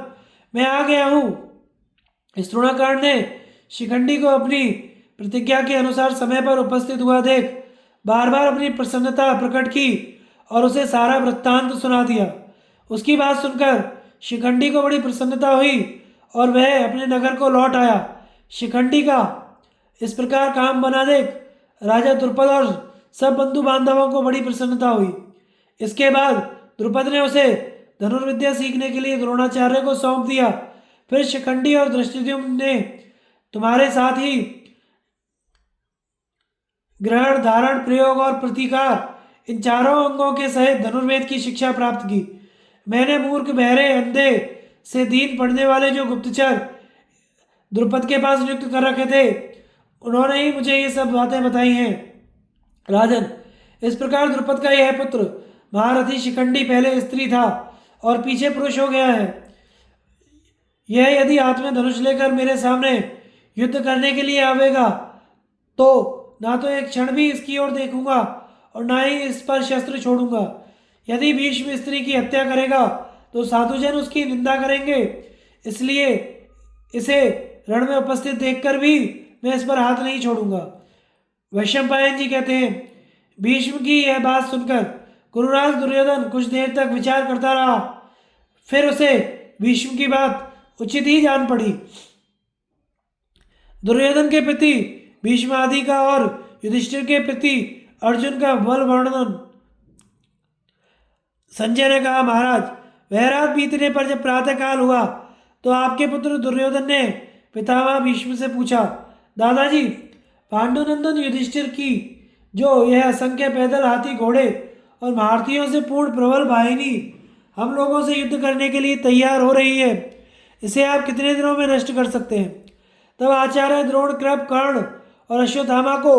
मैं आ गया हूँ। स्तूणाकर्ण ने शिखंडी को अपनी प्रतिज्ञा के अनुसार समय पर उपस्थित हुआ देख बार बार अपनी प्रसन्नता प्रकट की और उसे सारा वृत्तांत सुना दिया। उसकी बात सुनकर शिखंडी को बड़ी प्रसन्नता हुई और वह अपने नगर को लौट आया। शिखंडी का इस प्रकार काम बना देख राजा द्रुपद और सब बंधु बांधवों को बड़ी प्रसन्नता हुई। इसके बाद द्रुपद ने उसे धनुर्विद्या सीखने के लिए द्रोणाचार्य को सौंप दिया। फिर शिखंडी और धृष्टद्युम्न ने तुम्हारे साथ ही ग्रहण, धारण, प्रयोग और प्रतिकार इन चारों अंगों के सहित धनुर्वेद की शिक्षा प्राप्त की। मैंने मूर्ख, बहरे, अंधे से दीन पढ़ने वाले जो गुप्तचर द्रुपद के पास नियुक्त कर रखे थे, उन्होंने ही मुझे ये सब बातें बताई हैं। राजन, इस प्रकार द्रुपद का यह पुत्र महारथी शिखंडी पहले स्त्री था और पीछे पुरुष हो गया है। यह यदि हाथ में धनुष लेकर मेरे सामने युद्ध करने के लिए आवेगा तो ना तो एक क्षण भी इसकी ओर देखूंगा और ना ही इस पर शस्त्र छोड़ूंगा। यदि भीष्म स्त्री की हत्या करेगा तो साधुजन उसकी निंदा करेंगे, इसलिए इसे रण में उपस्थित देखकर भी मैं इस पर हाथ नहीं छोड़ूंगा। वैशंपायन जी कहते हैं, भीष्म की यह बात सुनकर कुरुराज दुर्योधन कुछ देर तक विचार करता रहा। फिर उसे भीष्म की बात उचित ही जान पड़ी। दुर्योधन के प्रति भीष्म आदि का और युधिष्ठिर के प्रति अर्जुन का बल वर्णन। संजय ने कहा, महाराज, वह रात बीतने पर जब प्रातःकाल हुआ तो आपके पुत्र दुर्योधन ने पितामह भीष्म से पूछा, दादाजी, पांडुनंदन युधिष्ठिर की जो यह असंख्य पैदल, हाथी, घोड़े और महारथियों से पूर्ण प्रबल वाहिनी हम लोगों से युद्ध करने के लिए तैयार हो रही है, इसे आप कितने दिनों में नष्ट कर सकते हैं? तब आचार्य द्रोण, कृप, कर्ण और अश्वत्थामा को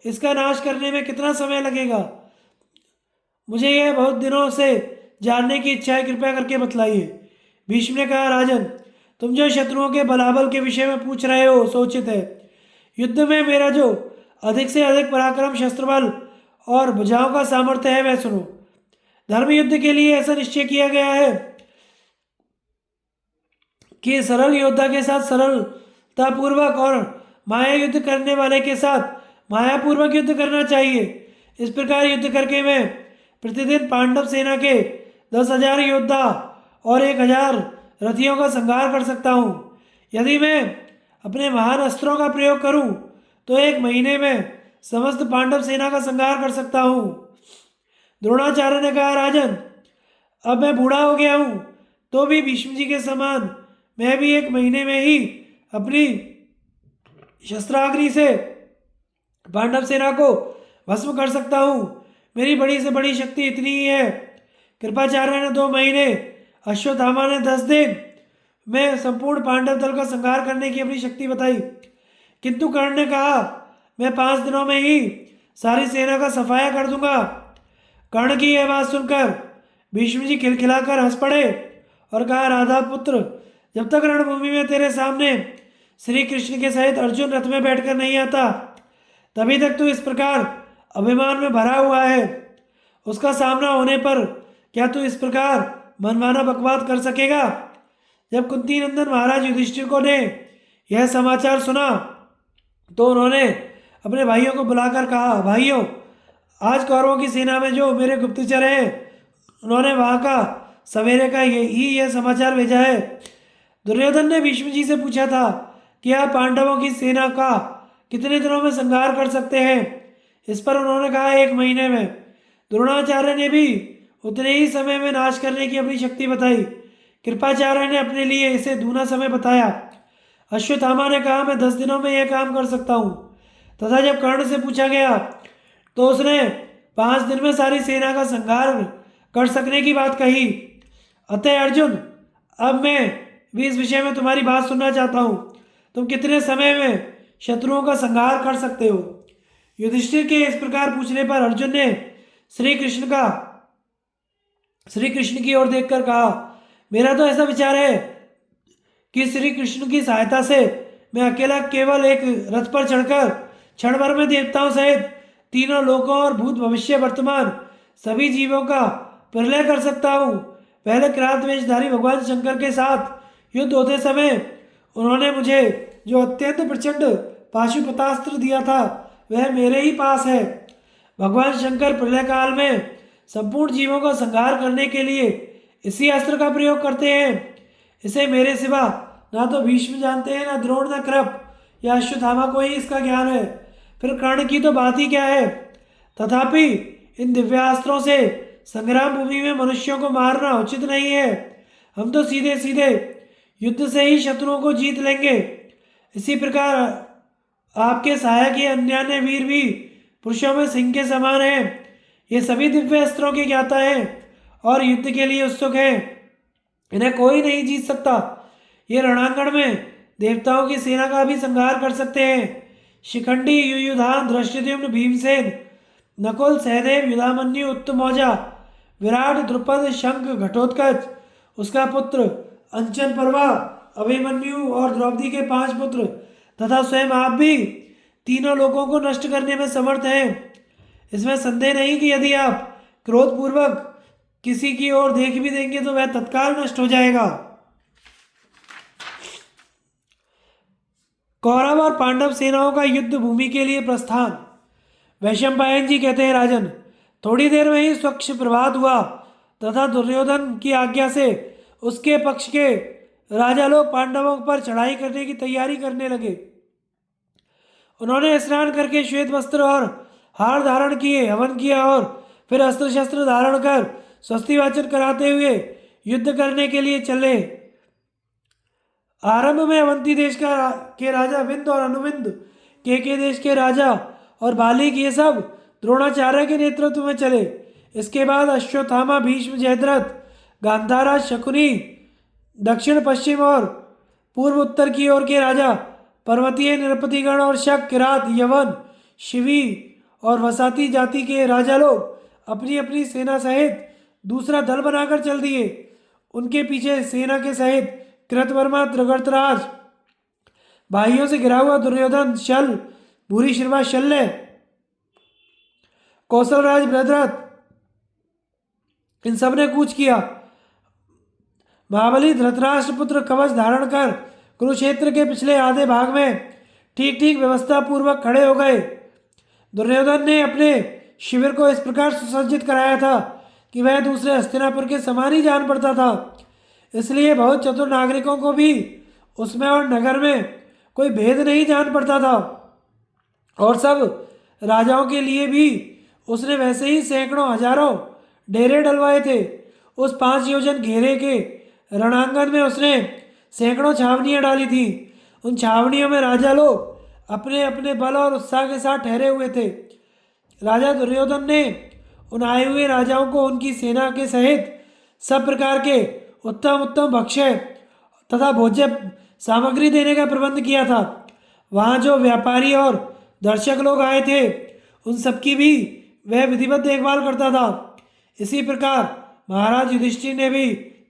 इसका नाश करने में कितना समय लगेगा? मुझे यह बहुत दिनों से जानने की इच्छा है, कृपया करके बतलाइए। भीष्म ने कहा, राजन, तुम जो शत्रुओं के बलाबल के विषय में पूछ रहे हो सोचित है। युद्ध में मेरा जो अधिक से अधिक पराक्रम, शस्त्र बल और भुजाओं का सामर्थ्य है वह सुनो। धर्म युद्ध के लिए ऐसा निश्चय किया गया है कि सरल योद्धा के साथ सरलतापूर्वक और माया युद्ध करने वाले के साथ मायापूर्वक युद्ध करना चाहिए। इस प्रकार युद्ध करके मैं प्रतिदिन पांडव सेना के 10,000 योद्धा और 1,000 रथियों का संहार कर सकता हूँ। यदि मैं अपने महान अस्त्रों का प्रयोग करूँ तो 1 महीने में समस्त पांडव सेना का संहार कर सकता हूँ। द्रोणाचार्य ने कहा, राजन, अब मैं बूढ़ा हो गया हूँ तो भी भीष्म जी के समान मैं भी 1 महीने में ही अपनी शस्त्राग्नि से पांडव सेना को भस्म कर सकता हूँ। मेरी बड़ी से बड़ी शक्ति इतनी ही है। कृपाचार्य ने 2 महीने, अश्वत्थामा ने 10 दिन में संपूर्ण पांडव दल का संहार करने की अपनी शक्ति बताई, किंतु कर्ण ने कहा, मैं 5 दिनों में ही सारी सेना का सफाया कर दूंगा। कर्ण की यह बात सुनकर भीष्म जी खिलखिलाकर हंस पड़े और कहा, राधा पुत्र, जब तक रणभूमि में तेरे सामने श्री कृष्ण के सहित अर्जुन रथ में बैठकर नहीं आता तभी तक तू इस प्रकार अभिमान में भरा हुआ है। उसका सामना होने पर क्या तू इस प्रकार मनमाना बकवाद कर सकेगा? जब कुंती नंदन महाराज युधिष्ठिर को ने यह समाचार सुना तो उन्होंने अपने भाइयों को बुलाकर कहा, भाइयों, आज कौरवों की सेना में जो मेरे गुप्तचर हैं उन्होंने वहाँ का सवेरे का यह समाचार भेजा है। दुर्योधन ने भीष्म जी से पूछा था कि आप पांडवों की सेना का कितने दिनों में संहार कर सकते हैं। इस पर उन्होंने कहा, 1 महीने में। द्रोणाचार्य ने भी उतने ही समय में नाश करने की अपनी शक्ति बताई। कृपाचार्य ने अपने लिए इसे दूना समय बताया। अश्वत्थामा ने कहा, मैं 10 दिनों में यह काम कर सकता हूँ। तथा जब कर्ण से पूछा गया तो उसने 5 दिन में सारी सेना का संहार कर सकने की बात कही। अतः अर्जुन, अब मैं भी इस विषय में तुम्हारी बात सुनना चाहता हूँ। तुम कितने समय में शत्रुओं का संहार कर सकते हो? युधिष्ठिर के इस प्रकार पूछने पर अर्जुन ने श्री कृष्ण की ओर देखकर कहा, मेरा तो ऐसा विचार है कि श्री कृष्ण की सहायता से मैं अकेला केवल एक रथ पर चढ़कर क्षण भर में देवताओं सहित तीनों लोकों और भूत भविष्य वर्तमान सभी जीवों का प्रलय कर सकता हूँ। पहले किरात वेशधारी भगवान शंकर के साथ युद्ध होते समय उन्होंने मुझे जो अत्यंत प्रचंड पाशुपतास्त्र दिया था वह मेरे ही पास है। भगवान शंकर प्रलय काल में संपूर्ण जीवों का संहार करने के लिए इसी अस्त्र का प्रयोग करते हैं। इसे मेरे सिवा ना तो भीष्म जानते हैं, ना द्रोण, ना कृप या अश्वत्थामा को ही इसका ज्ञान है। फिर कर्ण की तो बात ही क्या है। तथापि इन दिव्यास्त्रों से संग्राम भूमि में मनुष्यों को मारना उचित नहीं है। हम तो सीधे सीधे युद्ध से ही शत्रुओं को जीत लेंगे। इसी प्रकार आपके सहायक ये अन्यान्य वीर भी पुरुषों में सिंह के समान हैं। ये सभी दिव्य अस्त्रों के ज्ञाता हैं और युद्ध के लिए उत्सुक हैं। इन्हें कोई नहीं जीत सकता। ये रणांगण में देवताओं की सेना का भी संहार कर सकते हैं। शिखंडी, युयुधान, धृष्टद्युम्न, भीमसेन, नकुल, सहदेव, युधामन्यु, उत्तमौजा, विराट, द्रुपद, शंख, घटोत्कच, उसका पुत्र अंचन पर्वा, अभिमन्यु और द्रौपदी के 5 पुत्र तथा स्वयं आप भी तीनों लोगों को नष्ट करने में समर्थ हैं। इसमें संदेह नहीं कि यदि आप क्रोधपूर्वक किसी की ओर देख भी देंगे तो वह तत्काल नष्ट हो जाएगा। कौरव और पांडव सेनाओं का युद्ध भूमि के लिए प्रस्थान। वैशंपायन जी कहते हैं, राजन, थोड़ी देर में ही स्वच्छ प्रभात हुआ तथा दुर्योधन की आज्ञा से उसके पक्ष के राजा लोग पांडवों पर चढ़ाई करने की तैयारी करने लगे। उन्होंने स्नान करके श्वेत वस्त्र और हार धारण किए, हवन किया और फिर अस्त्र शस्त्र धारण कर स्वस्ति वाचन कराते हुए युद्ध करने के लिए चले। आरंभ में अवंती देश के राजा विंद और अनुविंद, के देश के राजा और बालिक, ये सब द्रोणाचार्य के नेतृत्व में चले। इसके बाद अश्वत्थामा, भीष्म, जयद्रथ, गांधारा, शकुनी, दक्षिण पश्चिम और पूर्व उत्तर की ओर के राजा, पर्वतीय नृपतिगण और शक, किरात, यवन, शिवी और वसाती जाति के राजा लोग अपनी अपनी सेना सहित दूसरा दल बनाकर चल दिए। उनके पीछे सेना के सहित कृतवर्मा, त्रिगर्तराज, भाइयों से घिरा हुआ दुर्योधन, शल, भूरिश्रवा, शल्य, कौशलराज, बृहद्रथ, इन सब ने कूच किया। महाबली धृतराष्ट्र पुत्र कवच धारण कर कुरुक्षेत्र के पिछले आधे भाग में ठीक ठीक व्यवस्था पूर्वक खड़े हो गए। दुर्योधन ने अपने शिविर को इस प्रकार सुसज्जित कराया था कि वह दूसरे हस्तिनापुर के समान ही जान पड़ता था। इसलिए बहुत चतुर नागरिकों को भी उसमें और नगर में कोई भेद नहीं जान पड़ता था। और सब राजाओं के लिए भी उसने वैसे ही सैकड़ों हजारों डेरे डलवाए थे। उस 5 योजन घेरे के रणांगन में उसने सैकड़ों छावनियां डाली थी। उन छावनियों में राजा लोग अपने अपने बल और उत्साह के साथ ठहरे हुए थे। राजा दुर्योधन ने उन आए हुए राजाओं को उनकी सेना के सहित सब प्रकार के उत्तम उत्तम भक्ष्य तथा भोज्य सामग्री देने का प्रबंध किया था। वहाँ जो व्यापारी और दर्शक लोग आए थे उन सबकी भी वह विधिवत देखभाल करता था। इसी प्रकार महाराज युधिष्ठिर ने भी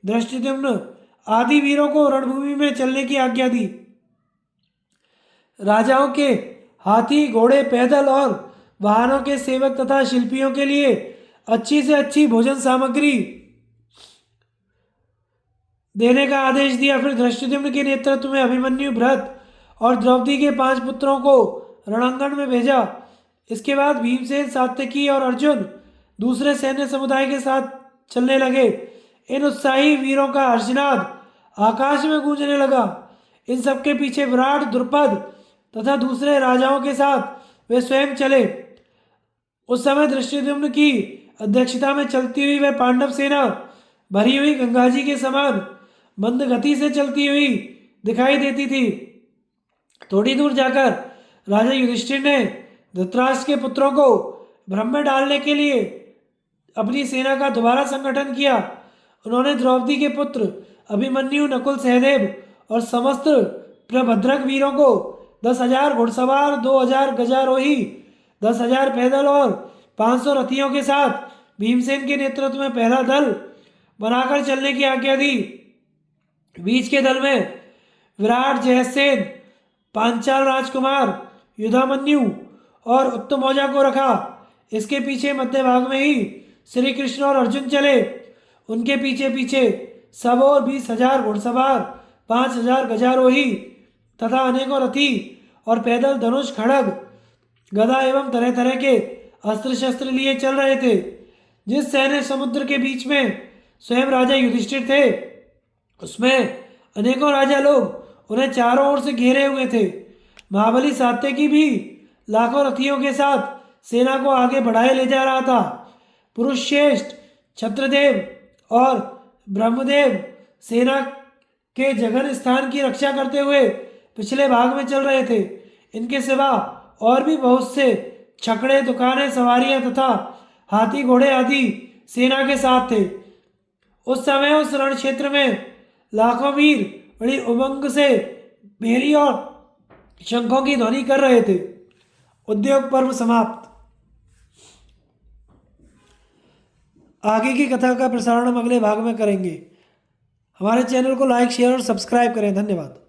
धृष्टद्युम्न आदि वीरों को रणभूमि में चलने की आज्ञा दी। राजाओं के हाथी, घोड़े, पैदल और वाहनों के सेवक तथा शिल्पियों के लिए अच्छी से अच्छी भोजन सामग्री देने का आदेश दिया। फिर धृष्टद्युम्न के नेतृत्व में अभिमन्यु, भरत और द्रौपदी के 5 पुत्रों को रणांगण में भेजा। इसके बाद भीमसेन, सात्यकी और अर्जुन दूसरे सैन्य समुदाय के साथ चलने लगे। इन उत्साही वीरों का हर्षनाद आकाश में गूंजने लगा। इन सबके पीछे विराट, द्रुपद तथा दूसरे राजाओं के साथ वे स्वयं चले। उस समय धृष्टद्युम्न की अध्यक्षता में चलती हुई वह पांडव सेना भरी हुई गंगा जी के समान मंद गति से चलती हुई दिखाई देती थी। थोड़ी दूर जाकर राजा युधिष्ठिर ने धृतराष्ट्र के पुत्रों को भ्रम में डालने के लिए अपनी सेना का दोबारा संगठन किया। उन्होंने द्रौपदी के पुत्र अभिमन्यु, नकुल, सहदेव और समस्त प्रभद्रक वीरों को 10,000 घुड़सवार, 2,000 गजारोही, 10,000 पैदल और 500 रथियों के साथ भीमसेन के नेतृत्व में पहला दल बनाकर चलने की आज्ञा दी। बीच के दल में विराट, जयसेन, पांचाल राजकुमार, युधामन्यु और उत्तमौजा को रखा। इसके पीछे मध्य भाग में ही श्री कृष्ण और अर्जुन चले। उनके पीछे पीछे सब और 20,000 घुड़सवार, 5,000 गजारोही तथा अनेकों रथी और पैदल धनुष, खड़ग, गदा एवं तरह तरह के अस्त्र शस्त्र लिए चल रहे थे। जिस सैन्य समुद्र के बीच में स्वयं राजा युधिष्ठिर थे उसमें अनेकों राजा लोग उन्हें चारों ओर से घेरे हुए थे। महाबली सात्यकी भी लाखों रथियों के साथ सेना को आगे बढ़ाए ले जा रहा था। पुरुष श्रेष्ठ छत्रदेव और ब्रह्मदेव सेना के जघन स्थान की रक्षा करते हुए पिछले भाग में चल रहे थे। इनके सिवा और भी बहुत से छकड़े, दुकानें, सवारियां तथा हाथी, घोड़े आदि सेना के साथ थे। उस समय उस रण क्षेत्र में लाखों वीर बड़ी उमंग से भेरी और शंखों की ध्वनि कर रहे थे। उद्योग पर्व समाप्त। आगे की कथा का प्रसारण हम अगले भाग में करेंगे। हमारे चैनल को लाइक, शेयर और सब्सक्राइब करें। धन्यवाद।